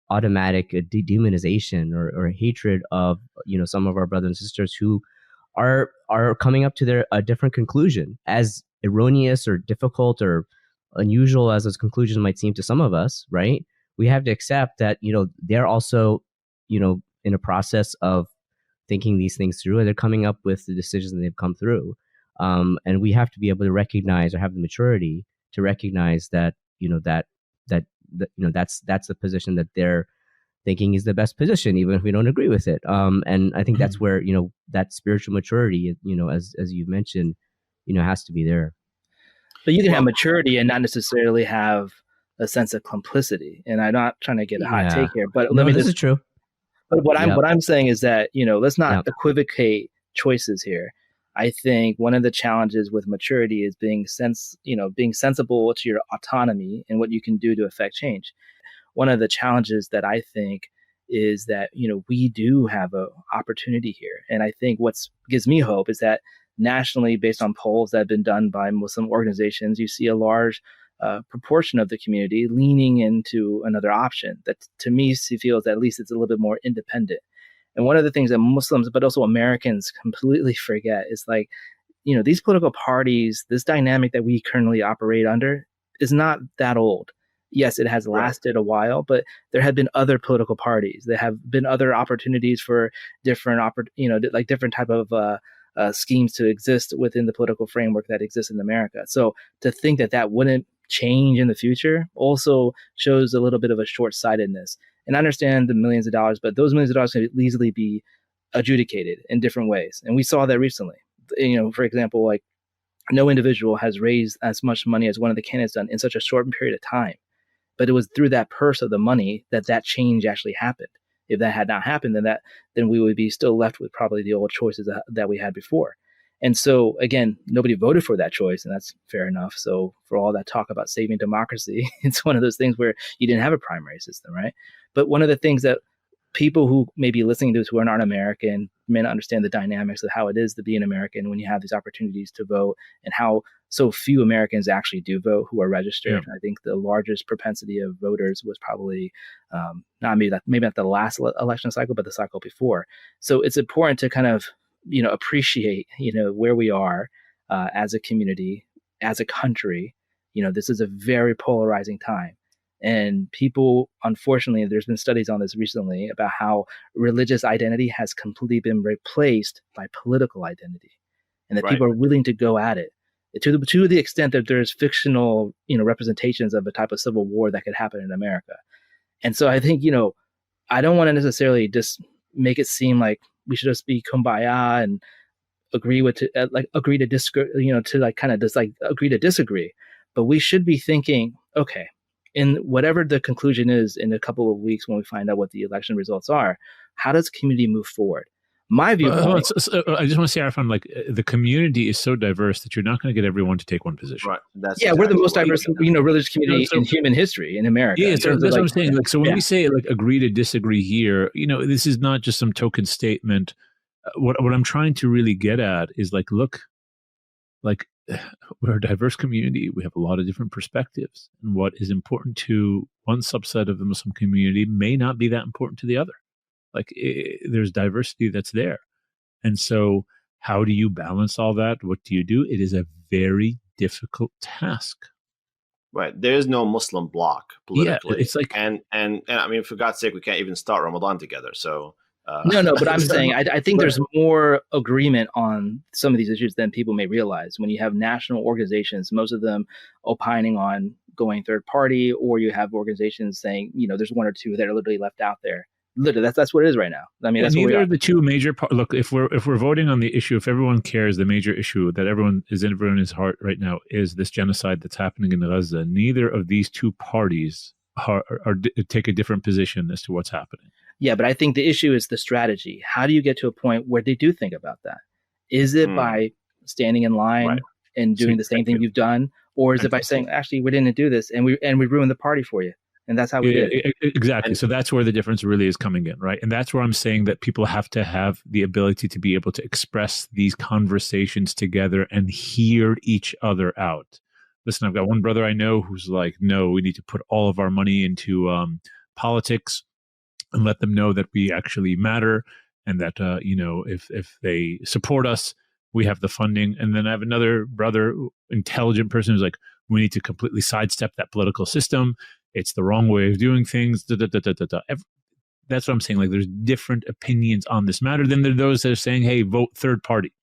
automatic demonization or hatred of some of our brothers and sisters who are coming up to a different conclusion, as erroneous or difficult or unusual as those conclusions might seem to some of us, right? We have to accept that, they're also, in a process of thinking these things through, and they're coming up with the decisions that they've come through. And we have to be able to recognize, or have the maturity to recognize that, that's the position that they're thinking is the best position, even if we don't agree with it. And I think that's where, that spiritual maturity, as you've mentioned, has to be there. But you can have maturity and not necessarily have a sense of complicity. And I'm not trying to get a hot take here, but this is true. But what I'm saying is that, let's not equivocate choices here. I think one of the challenges with maturity is being sensible to your autonomy and what you can do to affect change. One of the challenges that I think is that, we do have an opportunity here. And I think what gives me hope is that nationally, based on polls that have been done by Muslim organizations, you see a large proportion of the community leaning into another option that, to me, feels at least it's a little bit more independent. And one of the things that Muslims, but also Americans, completely forget is these political parties, this dynamic that we currently operate under is not that old. Yes, it has lasted a while, but there have been other political parties. There have been other opportunities for different type of schemes to exist within the political framework that exists in America. So to think that wouldn't change in the future also shows a little bit of a short-sightedness. And I understand the millions of dollars, but those millions of dollars can easily be adjudicated in different ways. And we saw that recently. For example, like no individual has raised as much money as one of the candidates done in such a short period of time. But it was through that purse of the money that change actually happened. If that had not happened, then we would be still left with probably the old choices that we had before. And so, again, nobody voted for that choice, and that's fair enough. So for all that talk about saving democracy, it's one of those things where you didn't have a primary system, right? But one of the things that people who may be listening to this who are not American may not understand the dynamics of how it is to be an American when you have these opportunities to vote, and how so few Americans actually do vote who are registered. Yeah. I think the largest propensity of voters was probably maybe not the last election cycle, but the cycle before. So it's important to kind of appreciate where we are as a community, as a country. This is a very polarizing time. And people, unfortunately, there's been studies on this recently about how religious identity has completely been replaced by political identity, and that people are willing to go at it to the extent that there's fictional, representations of a type of civil war that could happen in America. And so I think, I don't want to necessarily just make it seem like we should just be kumbaya and agree to disagree, agree to disagree. But we should be thinking, okay, in whatever the conclusion is in a couple of weeks when we find out what the election results are, how does the community move forward? My viewpoint. I just want to say, Arfan, the community is so diverse that you're not going to get everyone to take one position. Right. We're the most diverse, religious community in human history in America. Yeah, so that's what I'm saying. So when we say agree to disagree here, this is not just some token statement. What I'm trying to really get at is look, we're a diverse community. We have a lot of different perspectives, and what is important to one subset of the Muslim community may not be that important to the other. There's diversity that's there. And so how do you balance all that? What do you do? It is a very difficult task. Right. There is no Muslim bloc politically. Yeah, it's and I mean, for God's sake, we can't even start Ramadan together. So no, but I'm saying I think there's more agreement on some of these issues than people may realize. When you have national organizations, most of them opining on going third party, or you have organizations saying, there's one or two that are literally left out there. Literally, that's what it is right now. I mean, that's neither of the two major look. If we're voting on the issue, if everyone cares, the major issue that everyone is in his heart right now is this genocide that's happening in Gaza. Neither of these two parties take a different position as to what's happening. Yeah, but I think the issue is the strategy. How do you get to a point where they do think about that? Is it by standing in line and doing the same thing you've done, or is it by saying, actually, we didn't do this and we ruined the party for you? And that's how we did it. Exactly. So that's where the difference really is coming in, right? And that's where I'm saying that people have to have the ability to be able to express these conversations together and hear each other out. Listen, I've got one brother I know who's like, no, we need to put all of our money into politics and let them know that we actually matter, and that, if they support us, we have the funding. And then I have another brother, intelligent person, who's like, we need to completely sidestep that political system. It's the wrong way of doing things. That's what I'm saying. There's different opinions on this matter. Then there are those that are saying, hey, vote third party,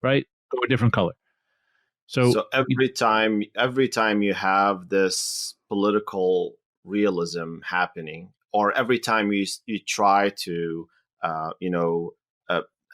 right? Go a different color. So every time you have this political realism happening, or every time you try to,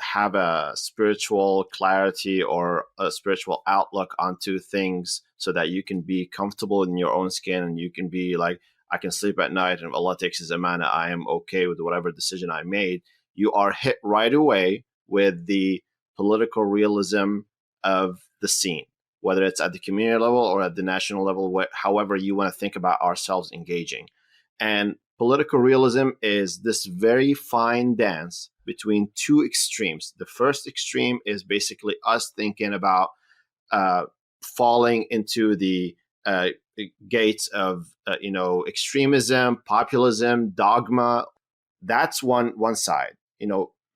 have a spiritual clarity or a spiritual outlook onto things so that you can be comfortable in your own skin and you can be like, I can sleep at night, and if Allah takes his amana, I am okay with whatever decision I made. You are hit right away with the political realism of the scene, whether it's at the community level or at the national level, however you want to think about ourselves engaging. And political realism is this very fine dance between two extremes. The first extreme is basically us thinking about falling into the gates of extremism, populism, dogma. That's one side.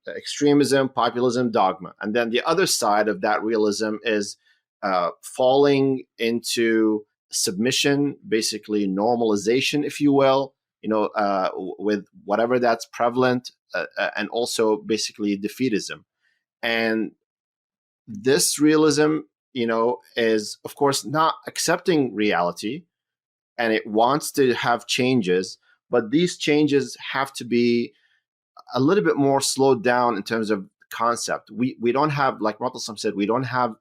Extremism, populism, dogma. And then the other side of that realism is falling into submission, basically normalization, if you will, with whatever that's prevalent, and also basically defeatism. And this realism is of course not accepting reality, and it wants to have changes, but these changes have to be a little bit more slowed down in terms of concept. We don't have, like Mu'tasim said, we don't have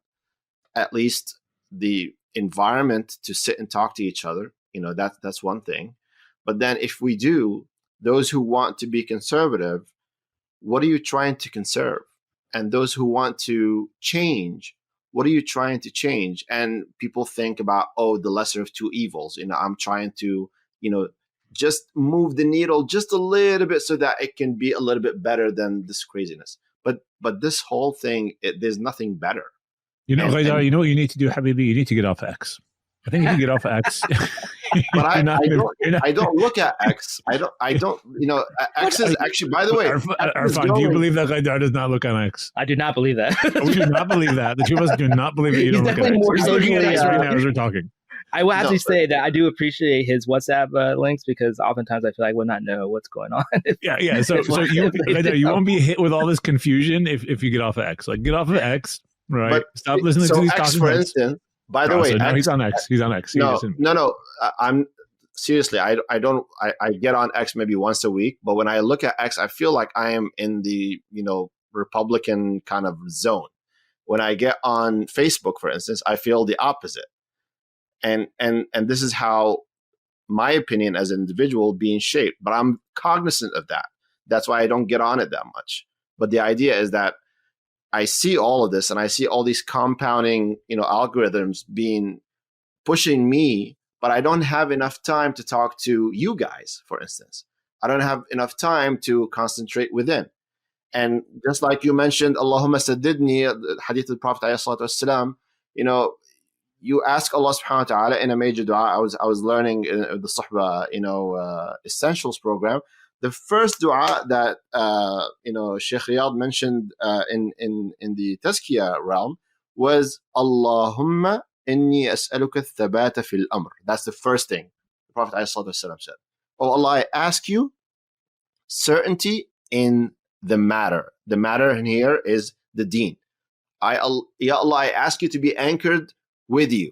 at least the environment to sit and talk to each other. That's one thing. But then if we do, those who want to be conservative, what are you trying to conserve? And those who want to change, what are you trying to change? And people think about, the lesser of two evils. I'm trying to, just move the needle just a little bit so that it can be a little bit better than this craziness. But this whole thing, there's nothing better. Ghaidar, you know what you need to do, Habibi? You need to get off X. I think if you get off X, but I don't look at X. I don't. X is actually. By the way, Arfan, do you believe that Ghaidar does not look on X? I do not believe that. We do not believe that. The two of us do not believe that you don't look at X. He's looking at X right now as we're talking. I will have to say that I do appreciate his WhatsApp links, because oftentimes I feel like I would not know what's going on. Yeah. So you won't be hit with all this confusion if you get off of X. Like, get off of X, right? But, stop listening to these X, talking for heads. instance. By the way, no, he's on X. He's on X. No. I'm seriously. I don't. I get on X maybe once a week, but when I look at X, I feel like I am in the Republican kind of zone. When I get on Facebook, for instance, I feel the opposite. And this is how my opinion as an individual being shaped. But I'm cognizant of that. That's why I don't get on it that much. But the idea is that I see all of this, and I see all these compounding, algorithms pushing me, but I don't have enough time to talk to you guys, for instance. I don't have enough time to concentrate within. And just like you mentioned, Allahumma saddidni, the hadith of the Prophet ﷺ, you ask Allah subhanahu wa ta'ala in a major dua. I was learning in the Suhbah, Essentials program. The first dua that Sheikh Riyad mentioned in the Tazkiyah realm was Allahumma inni as'aluka thabata fil amr. That's the first thing the Prophet ﷺ said. Oh Allah, I ask you certainty in the matter. The matter in here is the deen. Ya Allah, I ask you to be anchored with you.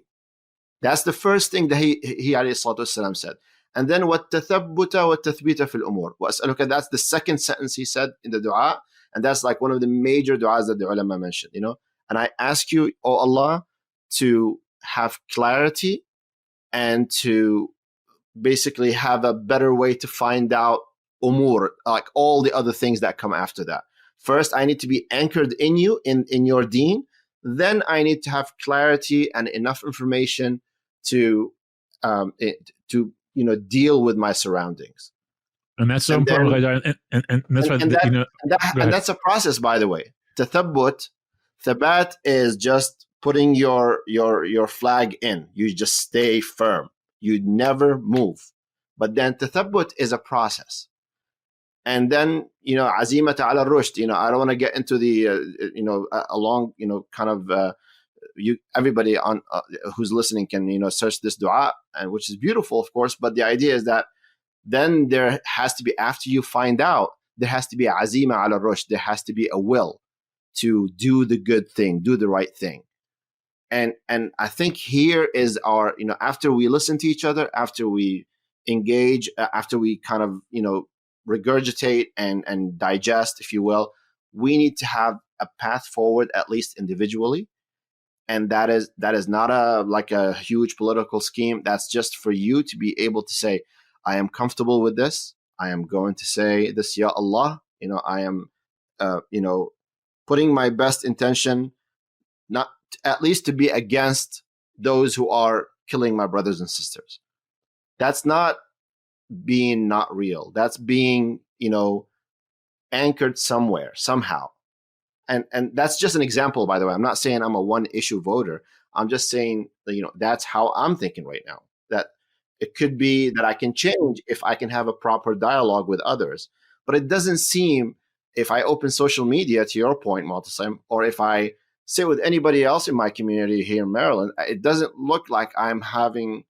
That's the first thing that he ﷺ said. And then وَالتَّثَبُّتَ وَالتَّثْبِيتَ فِي الْأُمُورِ وَأَسْأَلُكَ, that's the second sentence he said in the dua. And that's like one of the major du'as that the ulama mentioned, And I ask you, oh Allah, to have clarity and to basically have a better way to find out umur, like all the other things that come after that. First, I need to be anchored in you, in your deen. Then I need to have clarity and enough information to deal with my surroundings. And that's so important. And that's why, and that's a process, by the way. Tathabbut, thabat is just putting your flag in. You just stay firm. You never move. But then tathabbut is a process. And then, azimata ala rushd, I don't want to get into the, everybody on who's listening can, search this dua, and which is beautiful, of course. But the idea is that then there has to be, after you find out, there has to be azima ala rushd. There has to be a will to do the good thing, do the right thing. And I think here is our, after we listen to each other, after we engage, after we kind of, regurgitate and digest, if you will, we need to have a path forward, at least individually. And that is not a huge political scheme. That's just for you to be able to say, I am comfortable with this. I am going to say this, Ya Allah. I am, putting my best intention, not at least to be against those who are killing my brothers and sisters. That's not being not real. That's being, anchored somewhere, somehow. And that's just an example, by the way. I'm not saying I'm a one issue voter. I'm just saying that, that's how I'm thinking right now, that it could be that I can change if I can have a proper dialogue with others. But it doesn't seem, if I open social media, to your point, Mu'tasim, or if I sit with anybody else in my community here in Maryland, it doesn't look like I'm having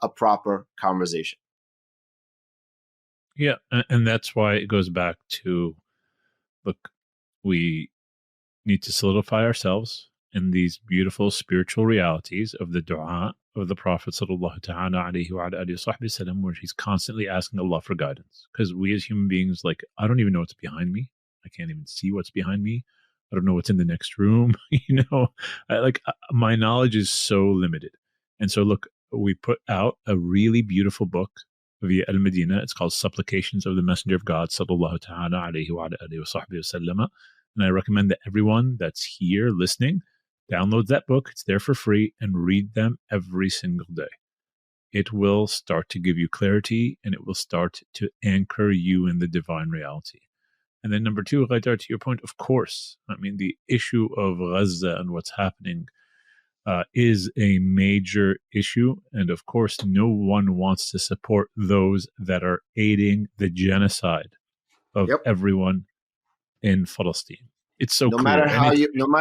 a proper conversation. Yeah, and that's why it goes back to, look, we need to solidify ourselves in these beautiful spiritual realities of the dua of the Prophet sallallahu ta'ala alayhi wa ala alihi wa sahbihi sallam, where he's constantly asking Allah for guidance. Because we as human beings, like, I don't even know what's behind me. I can't even see what's behind me. I don't know what's in the next room. My knowledge is so limited. And so look, we put out a really beautiful book via Al-Madina. It's called Supplications of the Messenger of God sallallahu ta'ala alayhi wa ala alihi wa sahbihi sallam. And I recommend that everyone that's here listening download that book. It's there for free, and read them every single day. It will start to give you clarity, and it will start to anchor you in the divine reality. And then number two, Ghaidar, to your point, of course, I mean, the issue of Gaza and what's happening is a major issue. And of course, no one wants to support those that are aiding the genocide of everyone in Palestine. It's so no clear. matter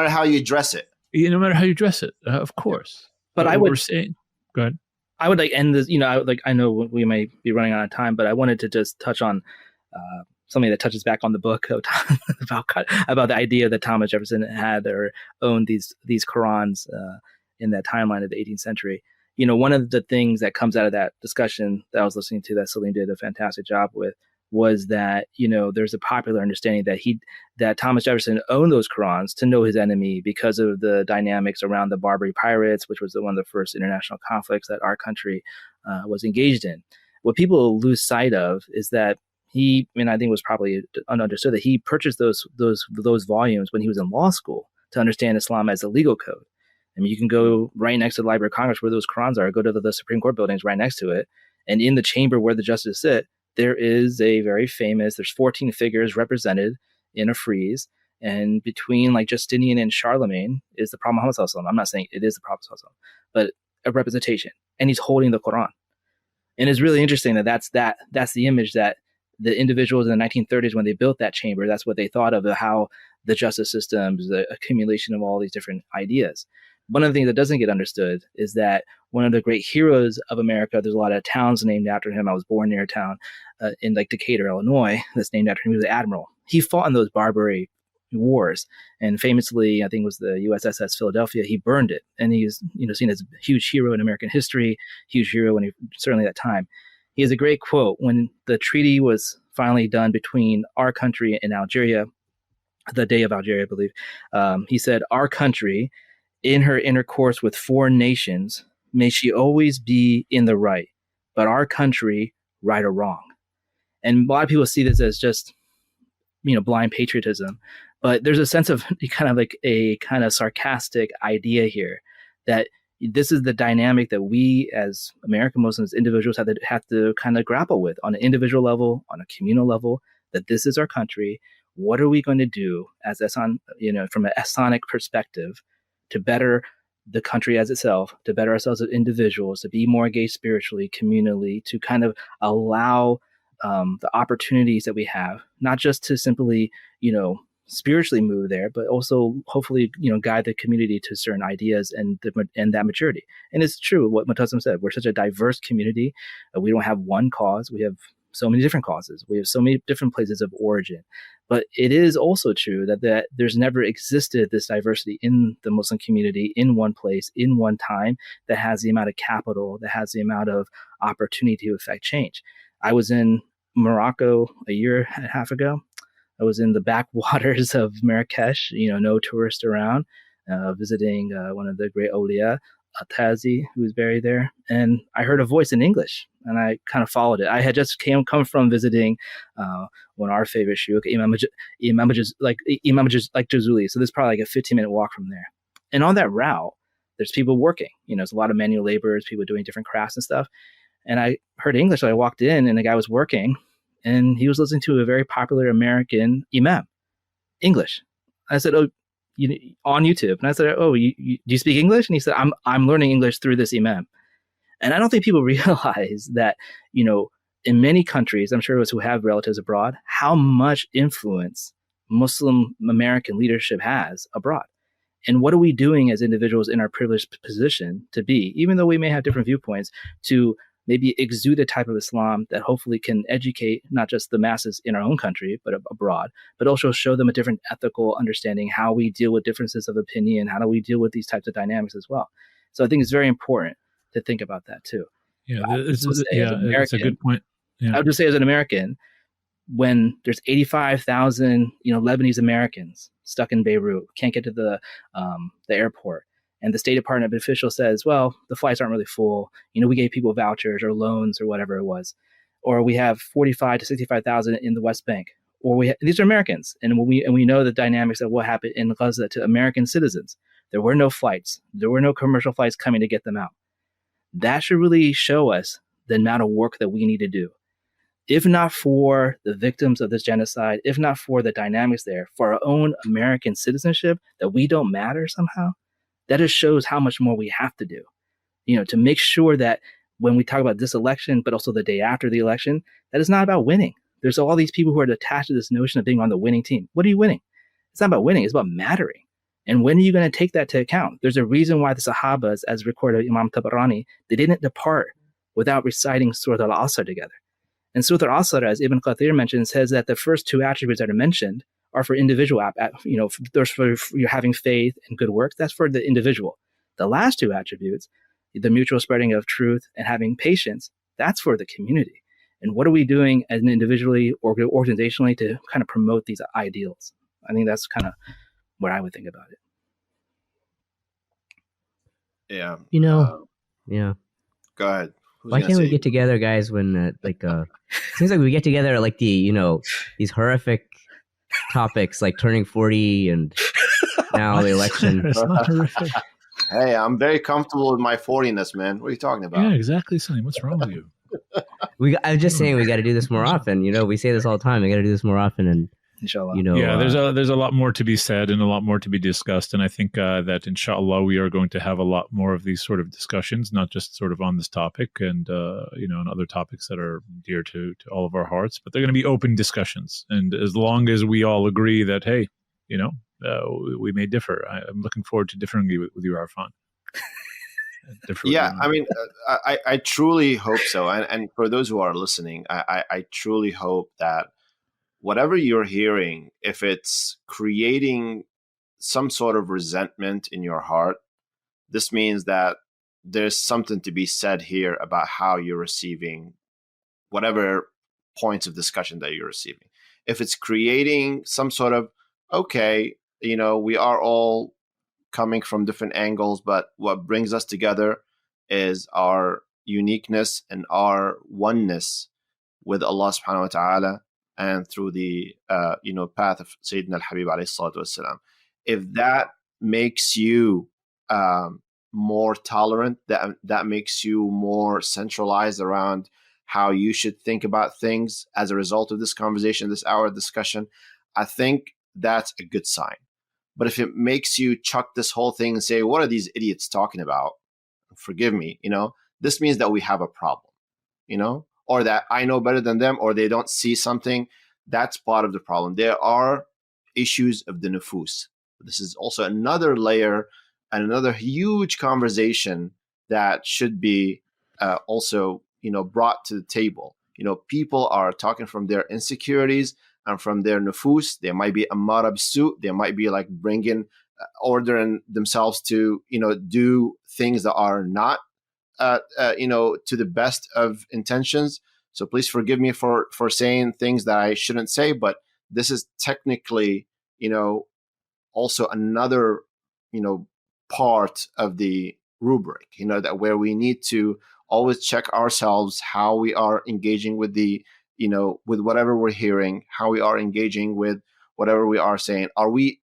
how you dress it. No matter how you dress it, of course. But I would say, go ahead. I would end this. I know we may be running out of time, but I wanted to just touch on something that touches back on the book about the idea that Thomas Jefferson had or owned these Qur'ans in that timeline of the 18th century. One of the things that comes out of that discussion that I was listening to that Salim did a fantastic job with was that, there's a popular understanding that Thomas Jefferson owned those Qur'ans to know his enemy because of the dynamics around the Barbary pirates, which was one of the first international conflicts that our country was engaged in. What people lose sight of is that I think it was probably understood that he purchased those volumes when he was in law school to understand Islam as a legal code. I mean, you can go right next to the Library of Congress where those Qur'ans are, go to the Supreme Court buildings right next to it, and in the chamber where the justices sit, there is a very famous, there's 14 figures represented in a frieze, and between like Justinian and Charlemagne is the Prophet Muhammad sallallahu alaihi wasallam. I'm not saying it is the Prophet sallallahu alaihi wasallam, but a representation, and he's holding the Quran. And it's really interesting that's the image that the individuals in the 1930s, when they built that chamber, that's what they thought of how the justice system is the accumulation of all these different ideas. One of the things that doesn't get understood is that one of the great heroes of America, there's a lot of towns named after him. I was born near a town in like Decatur, Illinois, that's named after him. He was an admiral. He fought in those Barbary wars, and famously, I think it was the USS Philadelphia. He burned it, and he's seen as a huge hero in American history, huge hero when certainly at that time. He has a great quote when the treaty was finally done between our country and Algeria, the Day of Algeria, I believe. He said, "Our country, in her intercourse with foreign nations, may she always be in the right, but our country, right or wrong." And a lot of people see this as just, blind patriotism, but there's a sense of kind of like a kind of sarcastic idea here that this is the dynamic that we as American Muslims individuals have to kind of grapple with on an individual level, on a communal level, that this is our country. What are we going to do from an Essanic perspective to better the country as itself, to better ourselves as individuals, to be more engaged spiritually, communally, to kind of allow the opportunities that we have, not just to simply, spiritually move there, but also hopefully, guide the community to certain ideas and that maturity. And it's true what Mu'tasim said. We're such a diverse community. We don't have one cause. We have so many different causes. We have so many different places of origin. But it is also true that there's never existed this diversity in the Muslim community in one place, in one time, that has the amount of capital, that has the amount of opportunity to affect change. I was in Morocco a year and a half ago. I was in the backwaters of Marrakesh, no tourists around, visiting one of the great awliya, Tazi, who was buried there. And I heard a voice in English, and I kind of followed it. I had just come from visiting one of our favorite shuyukh, Imam Jazuli. So there's probably like a 15-minute walk from there. And on that route, there's people working. There's a lot of manual laborers, people doing different crafts and stuff. And I heard English, so I walked in, and the guy was working, and he was listening to a very popular American imam, English. I said, "Oh, on YouTube." And I said, "Oh, do you speak English?" And he said, I'm learning English through this imam." And I don't think people realize that, in many countries, I'm sure those who have relatives abroad, how much influence Muslim American leadership has abroad. And what are we doing as individuals in our privileged position to be, even though we may have different viewpoints, to maybe exude a type of Islam that hopefully can educate not just the masses in our own country, but abroad, but also show them a different ethical understanding, how we deal with differences of opinion, how do we deal with these types of dynamics as well. So I think it's very important to think about that too. Yeah, it's a good point. Yeah. I would just say as an American, when there's 85,000, Lebanese Americans stuck in Beirut, can't get to the airport, and the State Department official says, well, the flights aren't really full. We gave people vouchers or loans or whatever it was. Or we have 45 to 65,000 in the West Bank. Or these are Americans. And we know the dynamics of what happened in Gaza to American citizens. There were no flights. There were no commercial flights coming to get them out. That should really show us the amount of work that we need to do. If not for the victims of this genocide, if not for the dynamics there, for our own American citizenship, that we don't matter somehow, that just shows how much more we have to do, to make sure that when we talk about this election, but also the day after the election, that it's not about winning. There's all these people who are attached to this notion of being on the winning team. What are you winning? It's not about winning. It's about mattering. And when are you going to take that to account? There's a reason why the Sahabas, as recorded by Imam Tabarani, they didn't depart without reciting Surah Al-Asr together. And Surah Al-Asr, as Ibn Kathir mentioned, says that the first two attributes that are mentioned are for individual, there's for you're having faith and good works. That's for the individual. The last two attributes, the mutual spreading of truth and having patience, that's for the community. And what are we doing as an individually or organizationally to kind of promote these ideals? I think that's kind of what I would think about it. Yeah. Yeah. Go ahead. Why can't we get together, guys, when it seems like we get together at these horrific topics like turning 40 and now the election. It's not horrific. Hey, I'm very comfortable with my 40ness, man. What are you talking about? Yeah, exactly, Sonny. What's wrong with you? I'm just saying we got to do this more often. We say this all the time. We got to do this more often, and inshallah. Yeah, there's a lot more to be said and a lot more to be discussed, and I think that inshallah we are going to have a lot more of these sort of discussions, not just sort of on this topic and and other topics that are dear to all of our hearts, but they're going to be open discussions. And as long as we all agree that, hey, we may differ, I'm looking forward to differing with you, Arfan. Yeah, I mean, I truly hope so. And for those who are listening, I truly hope that whatever you're hearing, if it's creating some sort of resentment in your heart, this means that there's something to be said here about how you're receiving whatever points of discussion that you're receiving. If it's creating some sort of, okay, we are all coming from different angles, but what brings us together is our uniqueness and our oneness with Allah subhanahu wa ta'ala and through the path of Sayyidina al-Habib alayhi salatu wassalam. If that makes you more tolerant, that makes you more centralized around how you should think about things as a result of this conversation, this hour of discussion, I think that's a good sign. But if it makes you chuck this whole thing and say, what are these idiots talking about? Forgive me, this means that we have a problem, or that I know better than them, or they don't see something. That's part of the problem. There are issues of the nufus. This is also another layer and another huge conversation that should be also, brought to the table. People are talking from their insecurities and from their nufus. They might be ammara bisu. They might be like bringing ordering themselves to, do things that are not, to the best of intentions. So please forgive me for saying things that I shouldn't say, but this is technically, also another, part of the rubric, that where we need to always check ourselves, how we are engaging with the, with whatever we're hearing, how we are engaging with whatever we are saying. Are we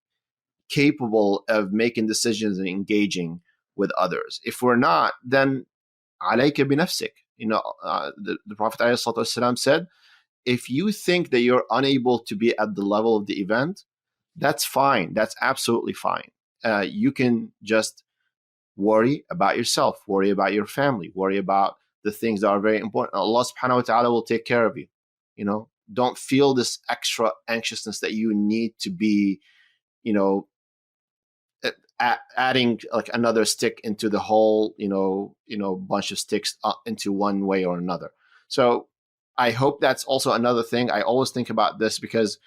capable of making decisions and engaging with others? If we're not, then alayka binafsik. The Prophet ﷺ said, if you think that you're unable to be at the level of the event, that's fine. That's absolutely fine. You can just worry about yourself, worry about your family, worry about the things that are very important. Allah subhanahu wa ta'ala will take care of you. Don't feel this extra anxiousness that you need to be, adding like another stick into the whole, bunch of sticks into one way or another. So I hope that's also another thing. I always think about this, because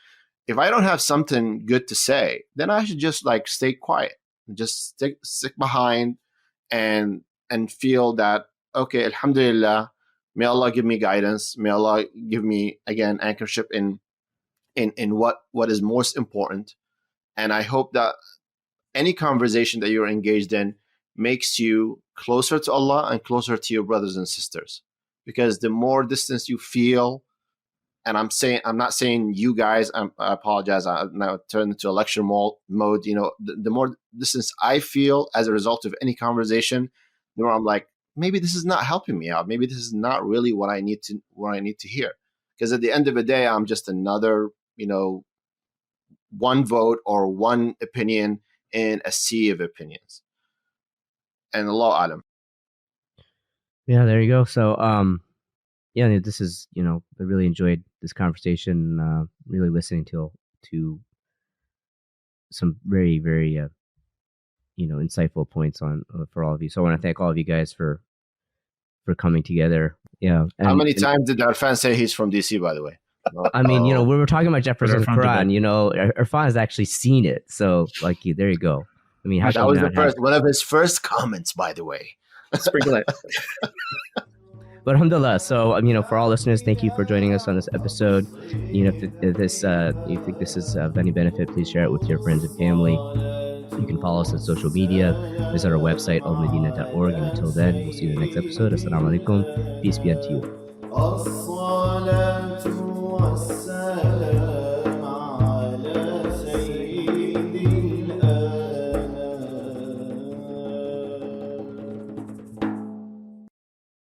if I don't have something good to say, then I should just like stay quiet, just stick behind and feel that, okay, alhamdulillah, may Allah give me guidance. May Allah give me, again, anchorship in what is most important. And I hope that any conversation that you're engaged in makes you closer to Allah and closer to your brothers and sisters. Because the more distance you feel, and I'm not saying you guys, I apologize, I now turned into a lecture mode. The more distance I feel as a result of any conversation, the more I'm like, maybe this is not helping me out. Maybe this is not really what I need to hear. Because at the end of the day, I'm just another, one vote or one opinion in a sea of opinions. And Allah alam. Yeah, there you go. So, yeah, this is, I really enjoyed this conversation, really listening to some very, very, insightful points for all of you. So I want to thank all of you guys for coming together. Yeah. How many times did Arfan say he's from DC, by the way? I mean, when we're talking about Jefferson's Qur'an, Irfan has actually seen it. So, there you go. I mean, that was one of his first comments, by the way. Sprinkle it. But alhamdulillah, so for all listeners, thank you for joining us on this episode. If this you think this is of any benefit, please share it with your friends and family. You can follow us on social media, visit our website Al-Madina.org, and until then, we'll see you in the next episode. Assalamu alaikum, peace be unto you.